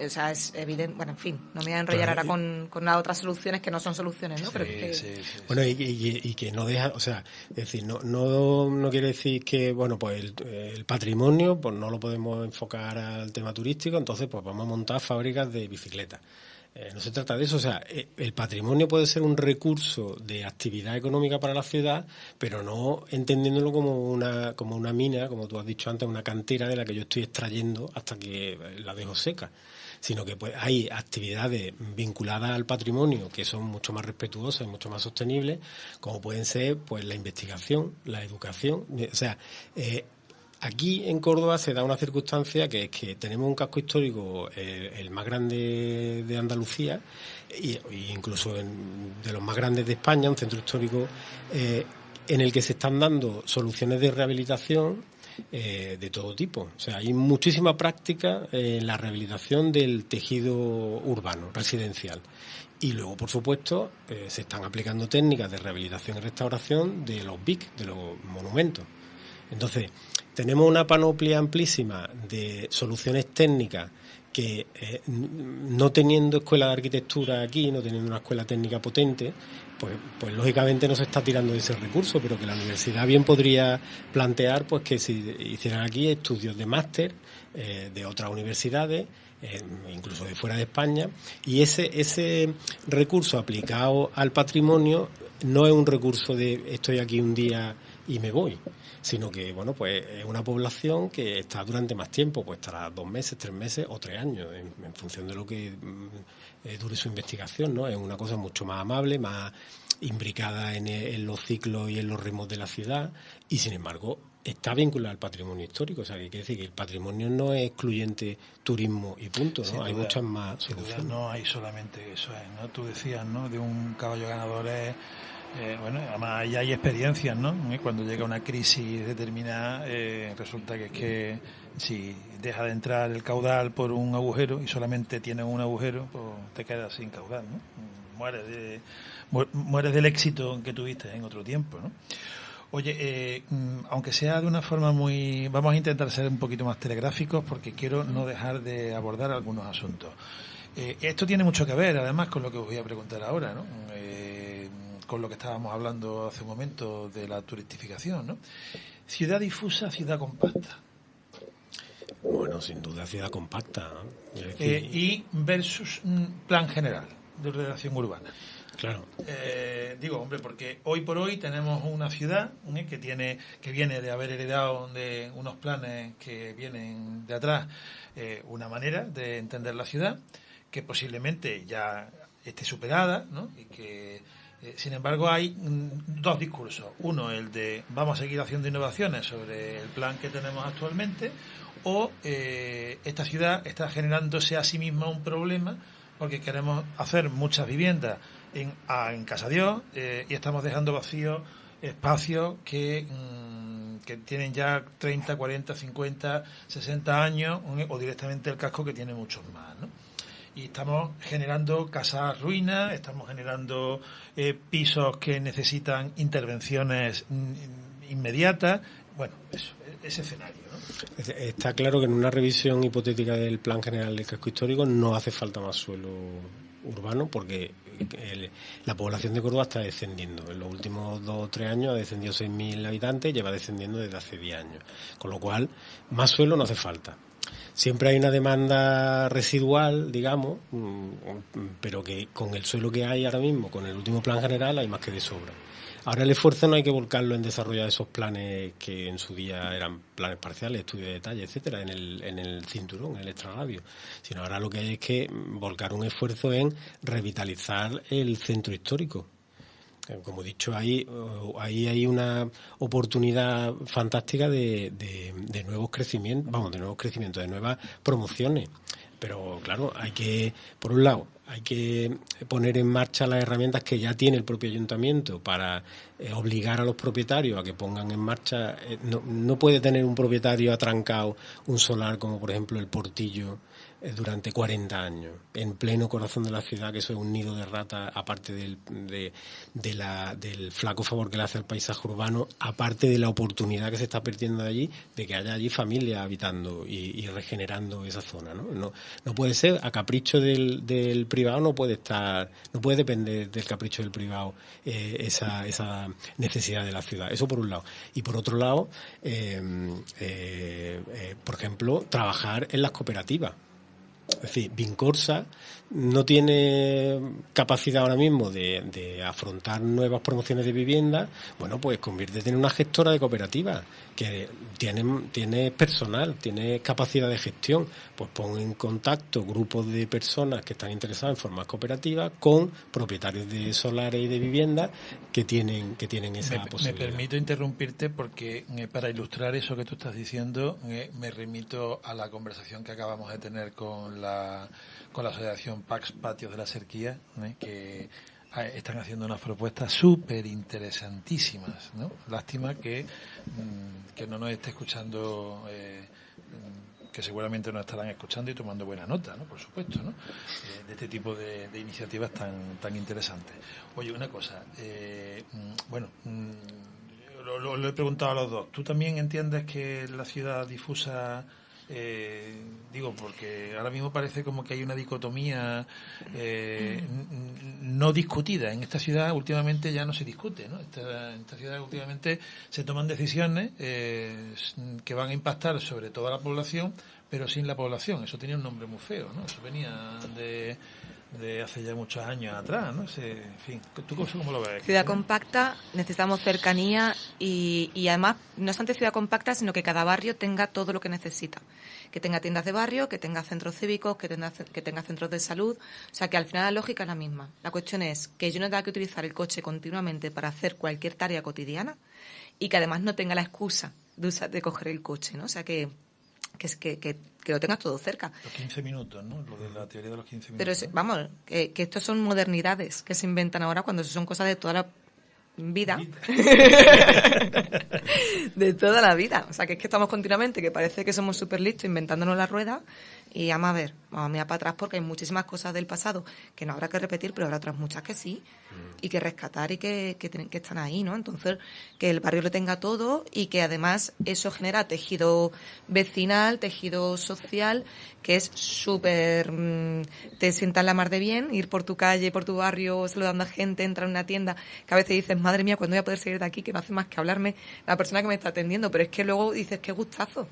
O sea, es evidente. Bueno, en fin, no me voy a enrollar ahora con las otras soluciones que no son soluciones, ¿no? Sí, pero que... sí. Bueno, y que no deja, o sea, es decir, no quiere decir que, pues el patrimonio, pues no lo podemos enfocar al tema turístico, entonces pues vamos a montar fábricas de bicicletas. No se trata de eso, o sea, el patrimonio puede ser un recurso de actividad económica para la ciudad, pero no entendiéndolo como una mina, como tú has dicho antes, una cantera de la que yo estoy extrayendo hasta que la dejo seca, sino que pues hay actividades vinculadas al patrimonio que son mucho más respetuosas y mucho más sostenibles, como pueden ser pues la investigación, la educación, o sea, Aquí en Córdoba se da una circunstancia que es que tenemos un casco histórico, el más grande de Andalucía, y incluso de los más grandes de España, un centro histórico en el que se están dando soluciones de rehabilitación de todo tipo. O sea, hay muchísima práctica en la rehabilitación del tejido urbano, residencial. Y luego, por supuesto, se están aplicando técnicas de rehabilitación y restauración de los BIC, de los monumentos. Entonces, tenemos una panoplia amplísima de soluciones técnicas que, no teniendo escuela de arquitectura aquí, no teniendo una escuela técnica potente, pues lógicamente no se está tirando de ese recurso, pero que la universidad bien podría plantear pues que se hicieran aquí estudios de máster de otras universidades, incluso de fuera de España, y ese recurso aplicado al patrimonio no es un recurso de estoy aquí un día y me voy, sino que, bueno, pues es una población que está durante más tiempo, pues estará 2 meses, 3 meses o 3 años, en función de lo que dure su investigación, ¿no? Es una cosa mucho más amable, más imbricada en los ciclos y en los ritmos de la ciudad, y sin embargo está vinculada al patrimonio histórico. O sea, que quiere decir que el patrimonio no es excluyente turismo y punto, ¿no? Hay muchas más soluciones. No hay solamente eso, ¿no? Tú decías, ¿no? De un caballo ganador es... bueno, además ya hay experiencias, ¿no? Cuando llega una crisis determinada, resulta que es que si deja de entrar el caudal por un agujero y solamente tienes un agujero, pues te quedas sin caudal, ¿no? Mueres del éxito que tuviste en otro tiempo, ¿no? Oye, aunque sea de una forma muy... Vamos a intentar ser un poquito más telegráficos porque quiero no dejar de abordar algunos asuntos. Esto tiene mucho que ver, además, con lo que os voy a preguntar ahora, ¿no? Con lo que estábamos hablando hace un momento de la turistificación, ¿no? Ciudad difusa, ciudad compacta. Bueno, sin duda ciudad compacta, ¿no? Y versus plan general de ordenación urbana. Claro. Digo, hombre, porque hoy por hoy tenemos una ciudad que viene de haber heredado de unos planes que vienen de atrás, una manera de entender la ciudad que posiblemente ya esté superada, ¿no? Y que sin embargo, hay 2 discursos. Uno, el de vamos a seguir haciendo innovaciones sobre el plan que tenemos actualmente, o esta ciudad está generándose a sí misma un problema porque queremos hacer muchas viviendas en Casa Dios y estamos dejando vacíos espacios que tienen ya 30, 40, 50, 60 años o directamente el casco que tiene muchos más, ¿no? Y estamos generando casas ruinas, estamos generando pisos que necesitan intervenciones inmediatas. Bueno, eso, ese escenario, ¿no? Está claro que en una revisión hipotética del Plan General del Casco Histórico no hace falta más suelo urbano porque la población de Córdoba está descendiendo. En los últimos 2 o 3 años ha descendido 6.000 habitantes y lleva descendiendo desde hace 10 años. Con lo cual, más suelo no hace falta. Siempre hay una demanda residual, digamos, pero que con el suelo que hay ahora mismo, con el último plan general, hay más que de sobra. Ahora el esfuerzo no hay que volcarlo en desarrollar esos planes que en su día eran planes parciales, estudios de detalle, etcétera, en el cinturón, en el extrarradio, sino ahora lo que hay es que volcar un esfuerzo en revitalizar el centro histórico. Como he dicho, ahí hay una oportunidad fantástica de nuevos crecimientos, de nuevas promociones. Pero claro, por un lado, hay que poner en marcha las herramientas que ya tiene el propio ayuntamiento para obligar a los propietarios a que pongan en marcha. No puede tener un propietario atrancado un solar como por ejemplo el Portillo durante 40 años, en pleno corazón de la ciudad, que eso es un nido de ratas, aparte del flaco favor que le hace al paisaje urbano, aparte de la oportunidad que se está perdiendo de allí, de que haya allí familias habitando y regenerando esa zona, ¿no? No puede ser a capricho del privado, no puede depender del capricho del privado esa necesidad de la ciudad. Eso por un lado. Y por otro lado, por ejemplo, trabajar en las cooperativas. Es decir, Vincorsa no tiene capacidad ahora mismo de afrontar nuevas promociones de vivienda. Bueno, pues conviértete en una gestora de cooperativas que tiene personal, tiene capacidad de gestión. Pues pon en contacto grupos de personas que están interesadas en formar cooperativas con propietarios de solares y de viviendas que tienen esa posibilidad. Me permito interrumpirte porque para ilustrar eso que tú estás diciendo me remito a la conversación que acabamos de tener con la asociación Pax Patios de la Serquía, que están haciendo unas propuestas súper interesantísimas, ¿no? Lástima que no nos esté escuchando, que seguramente nos estarán escuchando y tomando buena nota, ¿no? Por supuesto, ¿no? De este tipo de iniciativas tan interesantes. Oye, una cosa, lo he preguntado a los dos. ¿Tú también entiendes que la ciudad difusa, digo, porque ahora mismo parece como que hay una dicotomía no discutida? En esta ciudad últimamente ya no se discute, ¿no? En esta ciudad últimamente se toman decisiones que van a impactar sobre toda la población, pero sin la población. Eso tenía un nombre muy feo, ¿no? Eso venía de hace ya muchos años atrás, ¿no? En fin, ¿tú cómo lo ves? Ciudad compacta, necesitamos cercanía y además no solamente ciudad compacta, sino que cada barrio tenga todo lo que necesita. Que tenga tiendas de barrio, que tenga centros cívicos, que tenga centros de salud. O sea, que al final la lógica es la misma. La cuestión es que yo no tenga que utilizar el coche continuamente para hacer cualquier tarea cotidiana y que además no tenga la excusa de coger el coche, ¿no? O sea, que lo tengas todo cerca. Los 15 minutos, ¿no? Lo de la teoría de los 15 minutos. Pero vamos, que estos son modernidades que se inventan ahora cuando son cosas de toda la vida. De toda la vida. O sea, que es que estamos continuamente, que parece que somos súper listos inventándonos la rueda y vamos a mirar para atrás porque hay muchísimas cosas del pasado que no habrá que repetir, pero habrá otras muchas que sí y que rescatar y que están ahí, ¿no? Entonces, que el barrio lo tenga todo y que además eso genera tejido vecinal, tejido social, que es súper... te sientas la mar de bien, ir por tu calle, por tu barrio, saludando a gente, entrar en una tienda, que a veces dices, madre mía, ¿cuándo voy a poder salir de aquí? Que no hace más que hablarme la persona que me está atendiendo, pero es que luego dices, qué gustazo.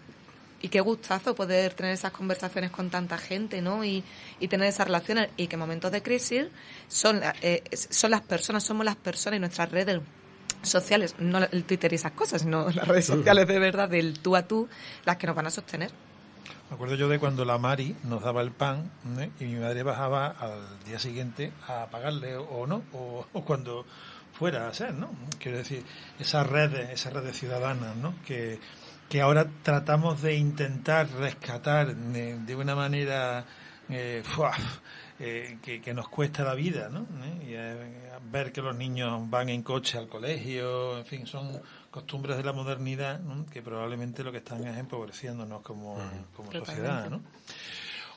Y qué gustazo poder tener esas conversaciones con tanta gente, ¿no? Y tener esas relaciones. Y que en momentos de crisis son las personas, somos las personas y nuestras redes sociales, no el Twitter y esas cosas, sino las redes sociales de verdad, del tú a tú, las que nos van a sostener. Me acuerdo yo de cuando la Mari nos daba el pan, ¿eh? Y mi madre bajaba al día siguiente a pagarle o no, o cuando fuera a ser, ¿no? Quiero decir, esas redes ciudadanas, ¿no? Que ahora tratamos de intentar rescatar de una manera que nos cuesta la vida, ¿no? Y ver que los niños van en coche al colegio, en fin, son costumbres de la modernidad, ¿no? Que probablemente lo que están es empobreciéndonos como sociedad, ¿no?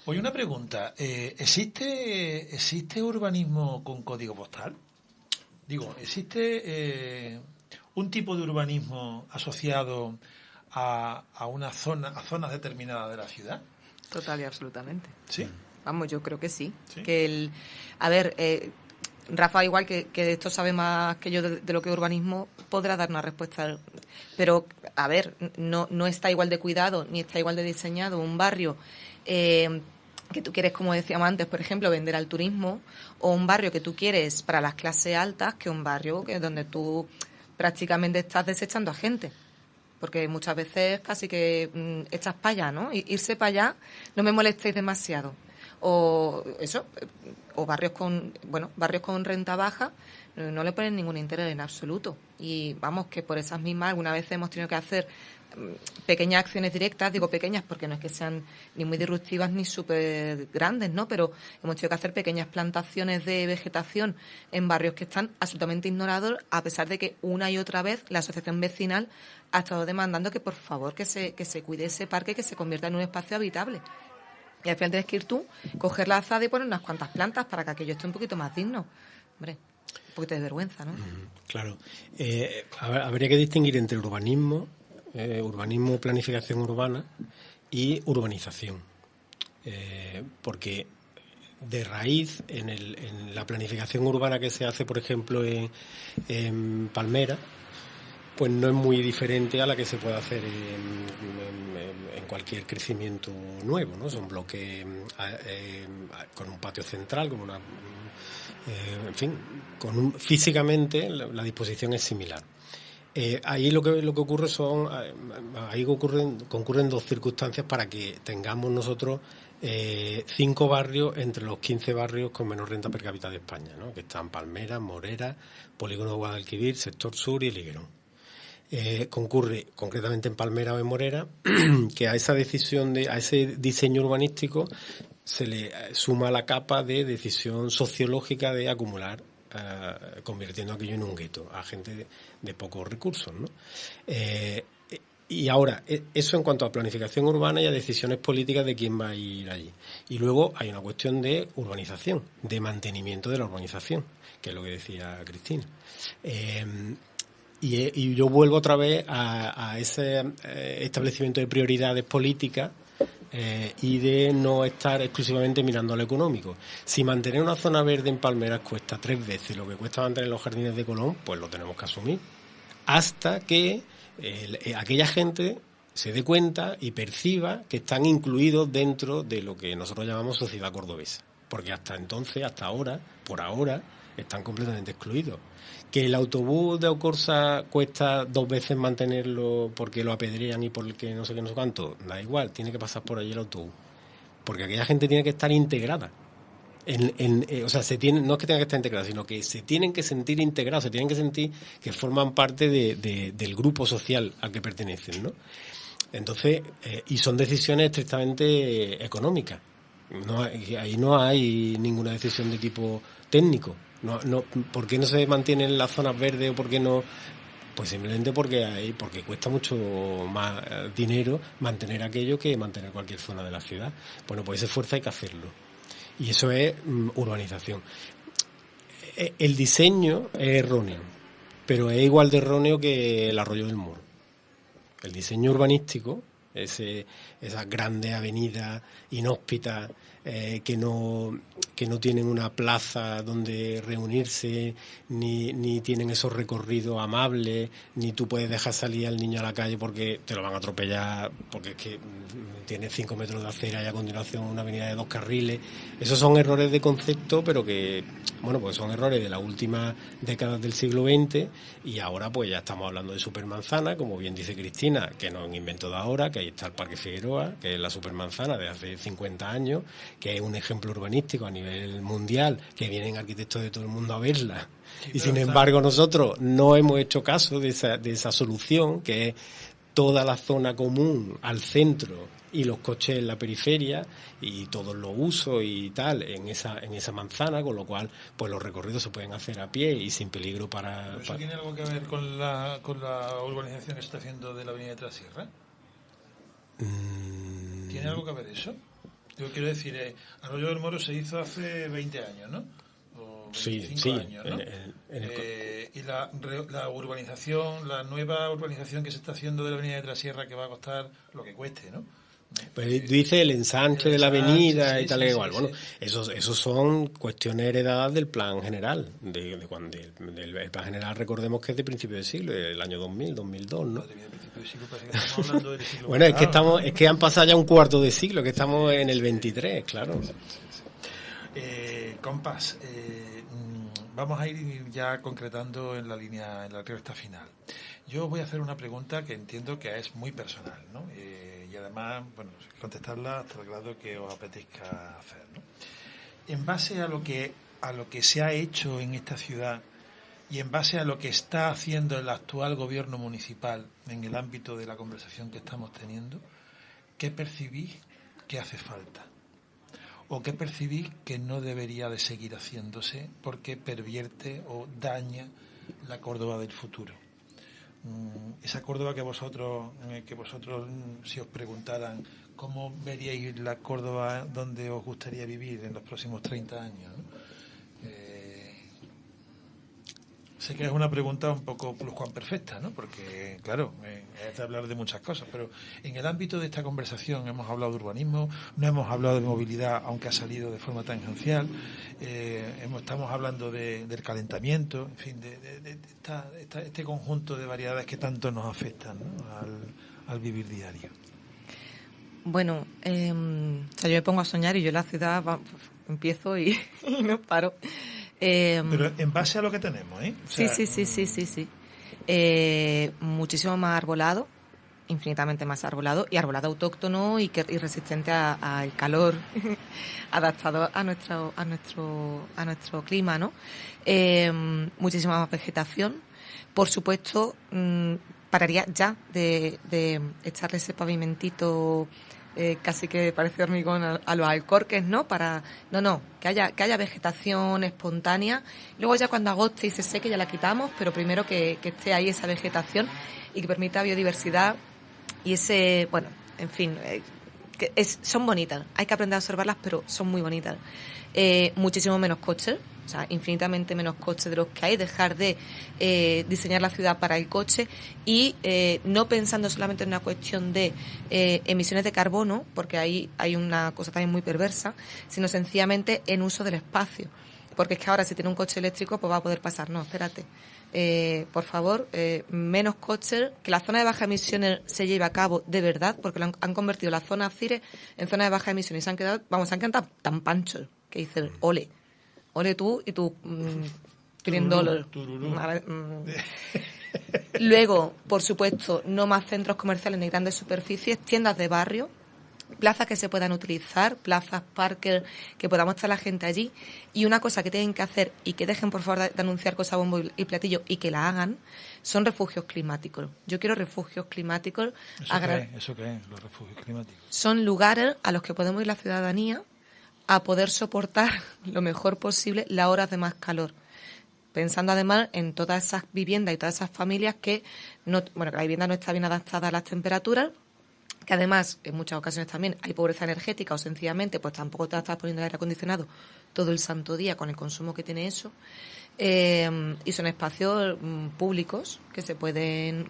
Oye, una pregunta, ¿existe urbanismo con código postal? Digo, ¿existe un tipo de urbanismo asociado a una zona, a zonas determinadas de la ciudad? Total y absolutamente. ¿Sí? Vamos, yo creo que sí. ¿Sí? Que Rafa, igual que de esto sabe más que yo de lo que es urbanismo, podrá dar una respuesta. Pero, a ver, no está igual de cuidado ni está igual de diseñado un barrio que tú quieres, como decíamos antes, por ejemplo, vender al turismo, o un barrio que tú quieres para las clases altas, que un barrio donde tú prácticamente estás desechando a gente. Porque muchas veces casi que echas para allá, ¿no? Irse para allá, no me molestéis demasiado. O eso, o barrios con renta baja, no le ponen ningún interés en absoluto. Y vamos, que por esas mismas alguna vez hemos tenido que hacer pequeñas acciones directas, digo pequeñas porque no es que sean ni muy disruptivas ni súper grandes, ¿no? Pero hemos tenido que hacer pequeñas plantaciones de vegetación en barrios que están absolutamente ignorados, a pesar de que una y otra vez la asociación vecinal ha estado demandando que por favor que se cuide ese parque, que se convierta en un espacio habitable. Y al final tienes que ir tú, coger la azada y poner unas cuantas plantas para que aquello esté un poquito más digno. Hombre, un poquito de vergüenza, ¿no? Claro. Habría que distinguir entre urbanismo, planificación urbana y urbanización. Porque de raíz, en la planificación urbana que se hace, por ejemplo, en Palmera, pues no es muy diferente a la que se puede hacer en cualquier crecimiento nuevo, ¿no? Son bloques con un patio central, con una, en fin, físicamente la disposición es similar. Ahí lo que ocurre concurren dos circunstancias para que tengamos nosotros 5 barrios entre los 15 barrios con menor renta per cápita de España, ¿no? Que están Palmera, Morera, Polígono de Guadalquivir, Sector Sur y El Higuerón. Concurre concretamente en Palmera o en Morera que a esa decisión a ese diseño urbanístico se le suma la capa de decisión sociológica de acumular, convirtiendo aquello en un gueto a gente de pocos recursos, ¿no? Y ahora, eso en cuanto a planificación urbana y a decisiones políticas de quién va a ir allí. Y luego hay una cuestión de urbanización, de mantenimiento de la urbanización, que es lo que decía Cristina. Y yo vuelvo otra vez a ese establecimiento de prioridades políticas y de no estar exclusivamente mirando a lo económico. Si mantener una zona verde en Palmeras cuesta 3 veces lo que cuesta mantener los jardines de Colón, pues lo tenemos que asumir. Hasta que aquella gente se dé cuenta y perciba que están incluidos dentro de lo que nosotros llamamos sociedad cordobesa. Porque hasta entonces, hasta ahora, por ahora, están completamente excluidos. Que el autobús de Alcorsa cuesta 2 veces mantenerlo porque lo apedrean y porque no sé qué, no sé cuánto, da igual, tiene que pasar por allí el autobús. Porque aquella gente tiene que estar integrada. O sea, no es que tenga que estar integrada, sino que se tienen que sentir integrados, se tienen que sentir que forman parte del grupo social al que pertenecen, ¿no? Entonces, y son decisiones estrictamente económicas. Ahí no hay ninguna decisión de tipo técnico. No, ¿por qué no se mantienen las zonas verdes o por qué no? Pues simplemente porque cuesta mucho más dinero mantener aquello que mantener cualquier zona de la ciudad. Bueno, pues ese esfuerzo hay que hacerlo. Y eso es urbanización. El diseño es erróneo, pero es igual de erróneo que el Arroyo del Moro. El diseño urbanístico, esas grandes avenidas inhóspitas que no tienen una plaza donde reunirse, ni tienen esos recorridos amables, ni tú puedes dejar salir al niño a la calle porque te lo van a atropellar, porque es que tiene 5 metros de acera y a continuación una avenida de 2 carriles. Esos son errores de concepto, pero que, bueno, pues son errores de las últimas décadas del siglo XX y ahora pues ya estamos hablando de supermanzana, como bien dice Cristina, que no es un invento de ahora, que ahí está el Parque Figueroa, que es la supermanzana de hace 50 años, que es un ejemplo urbanístico a nivel mundial, que vienen arquitectos de todo el mundo a verla. Sí, y sin embargo nosotros no hemos hecho caso de esa solución, que es toda la zona común al centro y los coches en la periferia y todos los usos y tal en esa manzana, con lo cual pues los recorridos se pueden hacer a pie y sin peligro para... ¿Eso tiene algo que ver con la urbanización que se está haciendo de la avenida de Trasierra? ¿Tiene algo que ver eso? Yo quiero decir, Arroyo del Moro se hizo hace 20 años, ¿no? O 25 años, ¿no? Y la urbanización, la nueva urbanización que se está haciendo de la avenida de Trasierra, que va a costar lo que cueste, ¿no? Pues dice el ensanche de la avenida, sí, y tal, igual. Bueno, esos son cuestiones heredadas del plan general. Del plan general, recordemos que es de principio de siglo, del año 2000, 2002, ¿no? Bueno, es que han pasado ya un cuarto de siglo, que estamos en el 23, claro. Compás, vamos a ir ya concretando en la recta final. Yo voy a hacer una pregunta que entiendo que es muy personal, ¿no? Y además, bueno, contestarla hasta el grado que os apetezca hacer, ¿no? En base a lo que se ha hecho en esta ciudad y en base a lo que está haciendo el actual gobierno municipal en el ámbito de la conversación que estamos teniendo, ¿qué percibís que hace falta? ¿O qué percibís que no debería de seguir haciéndose porque pervierte o daña la Córdoba del futuro? Esa Córdoba que vosotros si os preguntaran cómo veríais la Córdoba donde os gustaría vivir en los próximos 30 años, ¿no? Sé que es una pregunta un poco pluscuamperfecta, ¿no? Porque, claro, es de hablar de muchas cosas, pero en el ámbito de esta conversación hemos hablado de urbanismo, no hemos hablado de movilidad, aunque ha salido de forma tangencial, estamos hablando del calentamiento, en fin, de este conjunto de variedades que tanto nos afectan, ¿no? al vivir diario. Bueno, yo me pongo a soñar y yo en la ciudad empiezo y no paro. Pero en base a lo que tenemos, ¿eh? O sea, Sí. Muchísimo más arbolado, infinitamente más arbolado, y arbolado autóctono y resistente al calor, adaptado a nuestro clima, ¿no? Muchísima más vegetación. Por supuesto, pararía ya de echarle ese pavimentito casi que parece hormigón a los alcorques, ¿no? Que haya vegetación espontánea. Luego ya cuando agoste y se seque ya la quitamos, pero primero que esté ahí esa vegetación y que permita biodiversidad y ese, bueno, en fin, son bonitas. Hay que aprender a observarlas, pero son muy bonitas. Muchísimo menos coches, o sea, infinitamente menos coches de los que hay, dejar de diseñar la ciudad para el coche y no pensando solamente en una cuestión de emisiones de carbono, porque ahí hay una cosa también muy perversa, sino sencillamente en uso del espacio. Porque es que ahora si tiene un coche eléctrico pues va a poder pasar. No, espérate. Por favor, menos coches, que la zona de baja emisiones se lleve a cabo de verdad, porque han convertido la zona CIRE en zona de baja emisiones y se han quedado tan panchos que dicen, ole tú y tú $1 Luego, por supuesto, no más centros comerciales ni grandes superficies, tiendas de barrio, plazas que se puedan utilizar, plazas, parques, que podamos estar la gente allí. Y una cosa que tienen que hacer y que dejen, por favor, de anunciar cosa bombo y platillo y que la hagan, son refugios climáticos. Yo quiero refugios climáticos. ¿Eso qué es, los refugios climáticos? Son lugares a los que podemos ir la ciudadanía a poder soportar lo mejor posible las horas de más calor. Pensando además en todas esas viviendas y todas esas familias que la vivienda no está bien adaptada a las temperaturas, que además en muchas ocasiones también hay pobreza energética o sencillamente pues tampoco te estás poniendo el aire acondicionado todo el santo día con el consumo que tiene eso. Y son espacios públicos que puede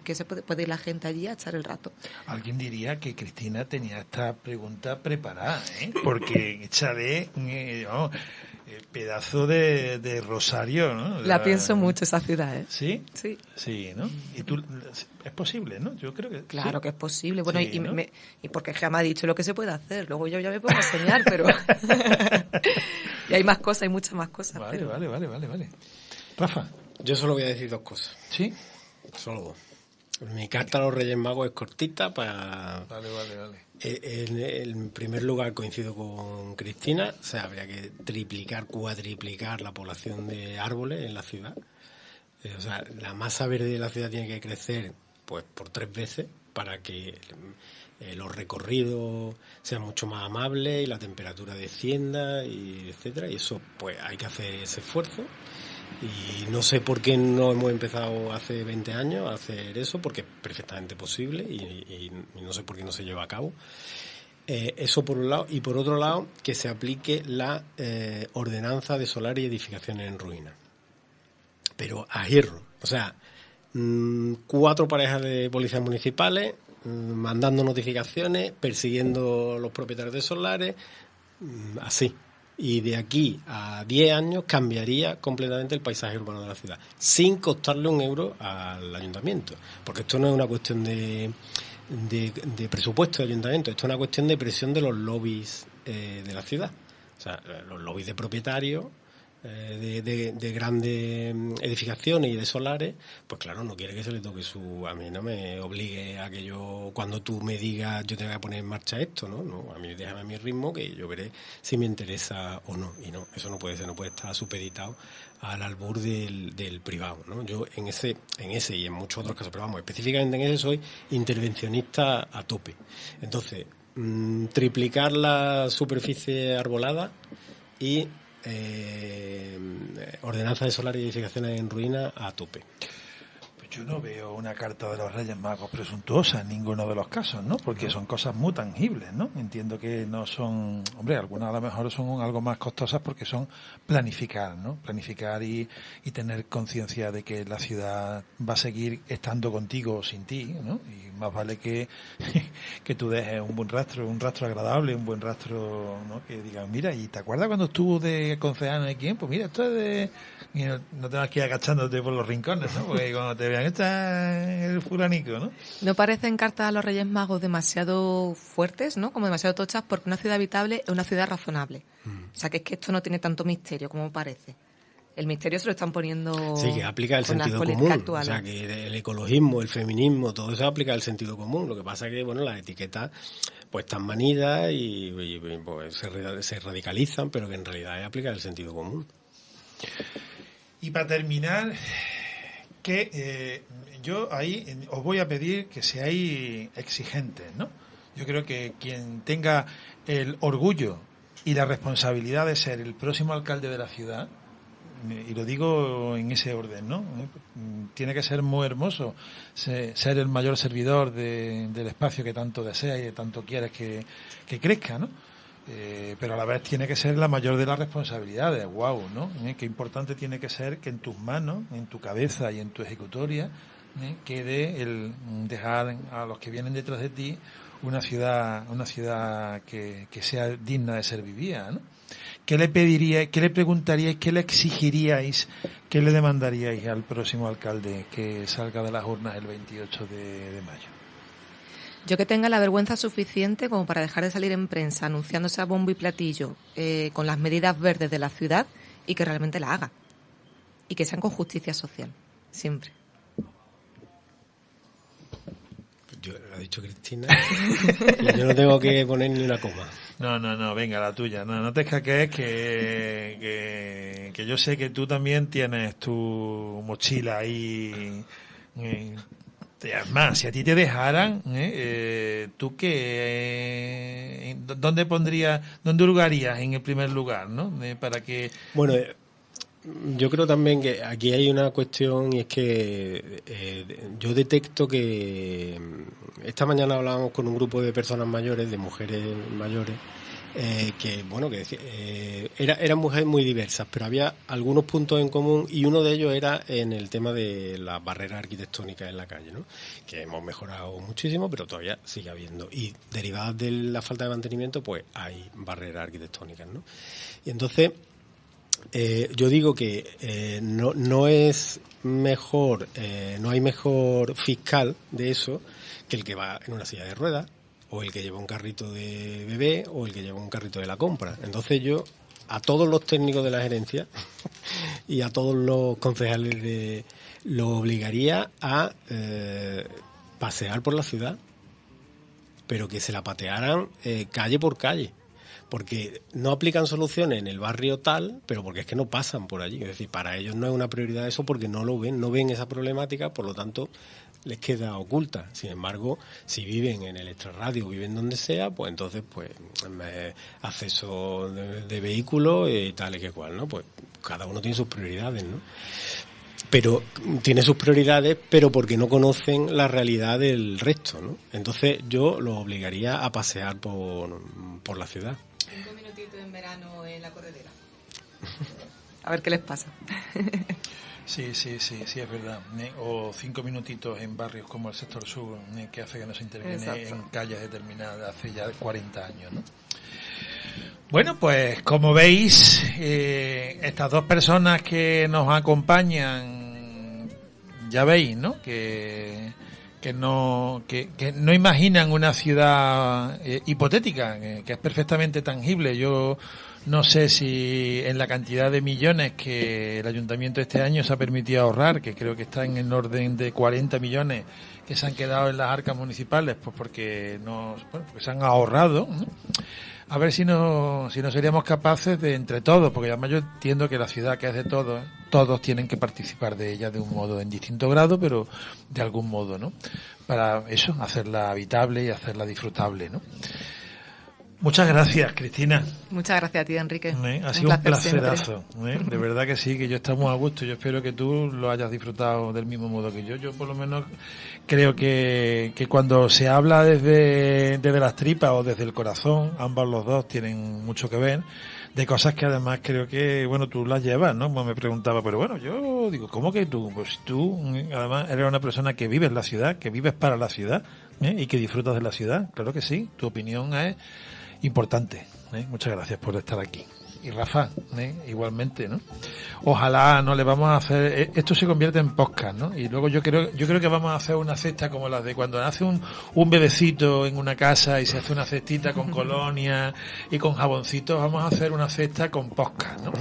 ir la gente allí a echar el rato. Alguien diría que Cristina tenía esta pregunta preparada, ¿eh? Porque échale pedazo de rosario, ¿no? La pienso mucho esa ciudad, ¿eh? ¿Sí? Sí. Sí, ¿no? Y tú, es posible, ¿no? Yo creo que claro sí. que es posible. Bueno, sí, ¿no? y porque jamás ha dicho lo que se puede hacer. Luego yo ya me puedo enseñar, pero y hay más cosas, hay muchas más cosas. Vale. Rafa. Yo solo voy a decir dos cosas. ¿Sí? Solo dos. Mi carta a los Reyes Magos es cortita para... Vale. En primer lugar coincido con Cristina, o sea, habría que cuadriplicar la población de árboles en la ciudad. O sea, la masa verde de la ciudad tiene que crecer pues por 3 veces para que los recorridos sean mucho más amables y la temperatura descienda, y etcétera. Y eso, pues hay que hacer ese esfuerzo. Y no sé por qué no hemos empezado hace 20 años a hacer eso, porque es perfectamente posible y no sé por qué no se lleva a cabo. Eso por un lado. Y por otro lado, que se aplique la ordenanza de solar y edificaciones en ruinas. Pero a hierro. O sea, 4 parejas de policías municipales mandando notificaciones, persiguiendo a los propietarios de solares, así. Y de aquí a 10 años cambiaría completamente el paisaje urbano de la ciudad, sin costarle €1 al ayuntamiento. Porque esto no es una cuestión de presupuesto del ayuntamiento, esto es una cuestión de presión de los lobbies de la ciudad. O sea, los lobbies de propietarios de grandes edificaciones y de solares, pues claro, no quiere que se le toque a mí no me obligue a que yo, cuando tú me digas yo te voy a poner en marcha esto, no, a mí déjame a mi ritmo que yo veré si me interesa o no, y no, eso no puede ser, no puede estar supeditado al albur del privado, ¿no? Yo en ese y en muchos otros casos, pero vamos, específicamente en ese soy intervencionista a tope. Entonces, triplicar la superficie arbolada y ordenanza de solar y edificaciones en ruina a tope. Yo no veo una carta de los Reyes Magos presuntuosa en ninguno de los casos, ¿no? Porque son cosas muy tangibles, ¿no? Entiendo que no son... Hombre, algunas a lo mejor son algo más costosas porque son planificar, ¿no? Planificar y tener conciencia de que la ciudad va a seguir estando contigo o sin ti, ¿no? Y más vale que tú dejes un rastro agradable, un buen rastro, ¿no? Que digan, mira, ¿y te acuerdas cuando estuvo de concejal de quién? Pues mira, esto es de... Y no tengas que ir agachándote por los rincones, ¿no? Porque cuando te vean, está el fulanico, ¿no? ¿No parecen cartas a los Reyes Magos demasiado fuertes, ¿no? Como demasiado tochas, porque una ciudad habitable es una ciudad razonable. O sea, que es que esto no tiene tanto misterio como parece. El misterio se lo están poniendo... Sí, que aplica el sentido común. O sea, que el ecologismo, el feminismo, todo eso aplica el sentido común. Lo que pasa es que, bueno, las etiquetas pues están manidas y pues, se radicalizan, pero que en realidad es aplicar el sentido común. Y para terminar, yo ahí os voy a pedir que seáis exigentes, ¿no? Yo creo que quien tenga el orgullo y la responsabilidad de ser el próximo alcalde de la ciudad, y lo digo en ese orden, ¿no? Tiene que ser muy hermoso ser el mayor servidor del espacio que tanto deseas y que tanto quieres que crezca, ¿no? Pero a la vez tiene que ser la mayor de las responsabilidades. Wow, ¿no? Qué importante tiene que ser que en tus manos, en tu cabeza y en tu ejecutoria quede el dejar a los que vienen detrás de ti una ciudad que sea digna de ser vivida, ¿no? ¿Qué le pediríais, qué le preguntaríais, qué le exigiríais, qué le demandaríais al próximo alcalde que salga de las urnas el 28 de mayo? Yo que tenga la vergüenza suficiente como para dejar de salir en prensa anunciándose a bombo y platillo con las medidas verdes de la ciudad y que realmente la haga. Y que sean con justicia social, siempre. Lo ha dicho Cristina y yo no tengo que poner ni una coma. No, venga, la tuya. No te escaques que yo sé que tú también tienes tu mochila ahí. Además, si a ti te dejaran, ¿tú qué? ¿Dónde hurgarías en el primer lugar, no? Para que... Bueno, yo creo también que aquí hay una cuestión y es que yo detecto que esta mañana hablábamos con un grupo de personas mayores, de mujeres mayores, que bueno, que eran mujeres muy diversas, pero había algunos puntos en común y uno de ellos era en el tema de las barreras arquitectónicas en la calle, ¿no? Que hemos mejorado muchísimo, pero todavía sigue habiendo. Y derivadas de la falta de mantenimiento, pues hay barreras arquitectónicas, ¿no? Y entonces yo digo que no es mejor, no hay mejor fiscal de eso que el que va en una silla de ruedas, o el que lleva un carrito de bebé, o el que lleva un carrito de la compra. Entonces yo, a todos los técnicos de la gerencia y a todos los concejales los obligaría a pasear por la ciudad, pero que se la patearan calle por calle. Porque no aplican soluciones en el barrio tal, pero porque es que no pasan por allí. Es decir, para ellos no es una prioridad eso porque no ven esa problemática, por lo tanto les queda oculta. Sin embargo, si viven en el extrarradio, viven donde sea, pues entonces acceso de vehículos y tal y que cual, ¿no? Pues cada uno tiene sus prioridades, ¿no? Pero tiene sus prioridades, pero porque no conocen la realidad del resto, ¿no? Entonces yo los obligaría a pasear por la ciudad. 5 minutitos en verano en la corredera. A ver qué les pasa. Sí, es verdad. O 5 minutitos en barrios como el sector sur, que hace que no se interviene Exacto. en calles determinadas hace ya 40 años, ¿no? Bueno, pues como veis, estas dos personas que nos acompañan, ya veis, ¿no? Que no imaginan una ciudad hipotética, que es perfectamente tangible. Yo no sé si en la cantidad de millones que el ayuntamiento este año se ha permitido ahorrar, que creo que está en el orden de 40 millones que se han quedado en las arcas municipales, pues porque porque se han ahorrado, ¿no? A ver si no seríamos capaces de, entre todos, porque además yo entiendo que la ciudad, que es de todos, todos tienen que participar de ella de un modo, en distinto grado, pero de algún modo, ¿no? Para eso, hacerla habitable y hacerla disfrutable, ¿no? Muchas gracias, Cristina. Muchas gracias a ti, Enrique. Ha sido un placer placerazo. De verdad que sí, que yo estoy muy a gusto. Yo espero que tú lo hayas disfrutado del mismo modo que yo. Yo por lo menos creo que cuando se habla desde las tripas o desde el corazón, ambos los dos tienen mucho que ver, de cosas que además creo que, bueno, tú las llevas, ¿no? Como me preguntaba, pero bueno, yo digo, ¿cómo que tú? Pues tú, además, eres una persona que vive en la ciudad, que vives para la ciudad, y que disfrutas de la ciudad. Claro que sí, tu opinión es importante. Muchas gracias por estar aquí. Y Rafa, igualmente, ¿no? Ojalá no le vamos a hacer, esto se convierte en podcast, ¿no? Y luego yo creo que vamos a hacer una cesta como las de cuando nace un bebecito en una casa y se hace una cestita con colonia y con jaboncitos. Vamos a hacer una cesta con podcast, ¿no?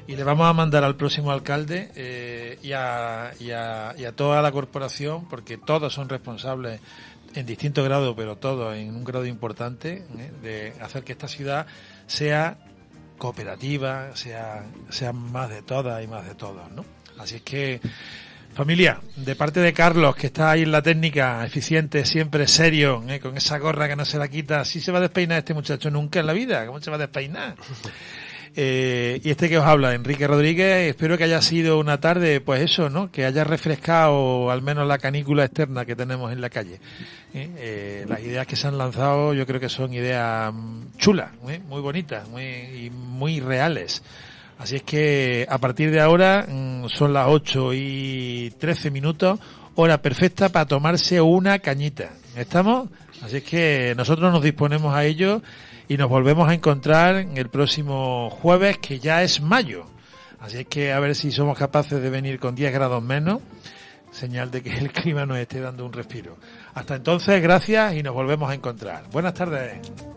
Y le vamos a mandar al próximo alcalde y a toda la corporación, porque todos son responsables en distinto grado, pero todos en un grado importante, de hacer que esta ciudad sea cooperativa, sea más de todas y más de todos, ¿no? Así es que, familia, de parte de Carlos, que está ahí en la técnica, eficiente, siempre serio, con esa gorra que no se la quita, así se va a despeinar este muchacho nunca en la vida, ¿cómo se va a despeinar? Y este que os habla, Enrique Rodríguez, espero que haya sido una tarde, pues eso, ¿no? Que haya refrescado al menos la canícula externa que tenemos en la calle. Las ideas que se han lanzado yo creo que son ideas chulas, muy bonitas, muy reales. Así es que a partir de ahora son las 8:13, hora perfecta para tomarse una cañita. ¿Estamos? Así es que nosotros nos disponemos a ello y nos volvemos a encontrar el próximo jueves, que ya es mayo. Así es que a ver si somos capaces de venir con 10 grados menos, señal de que el clima nos esté dando un respiro. Hasta entonces, gracias y nos volvemos a encontrar. Buenas tardes.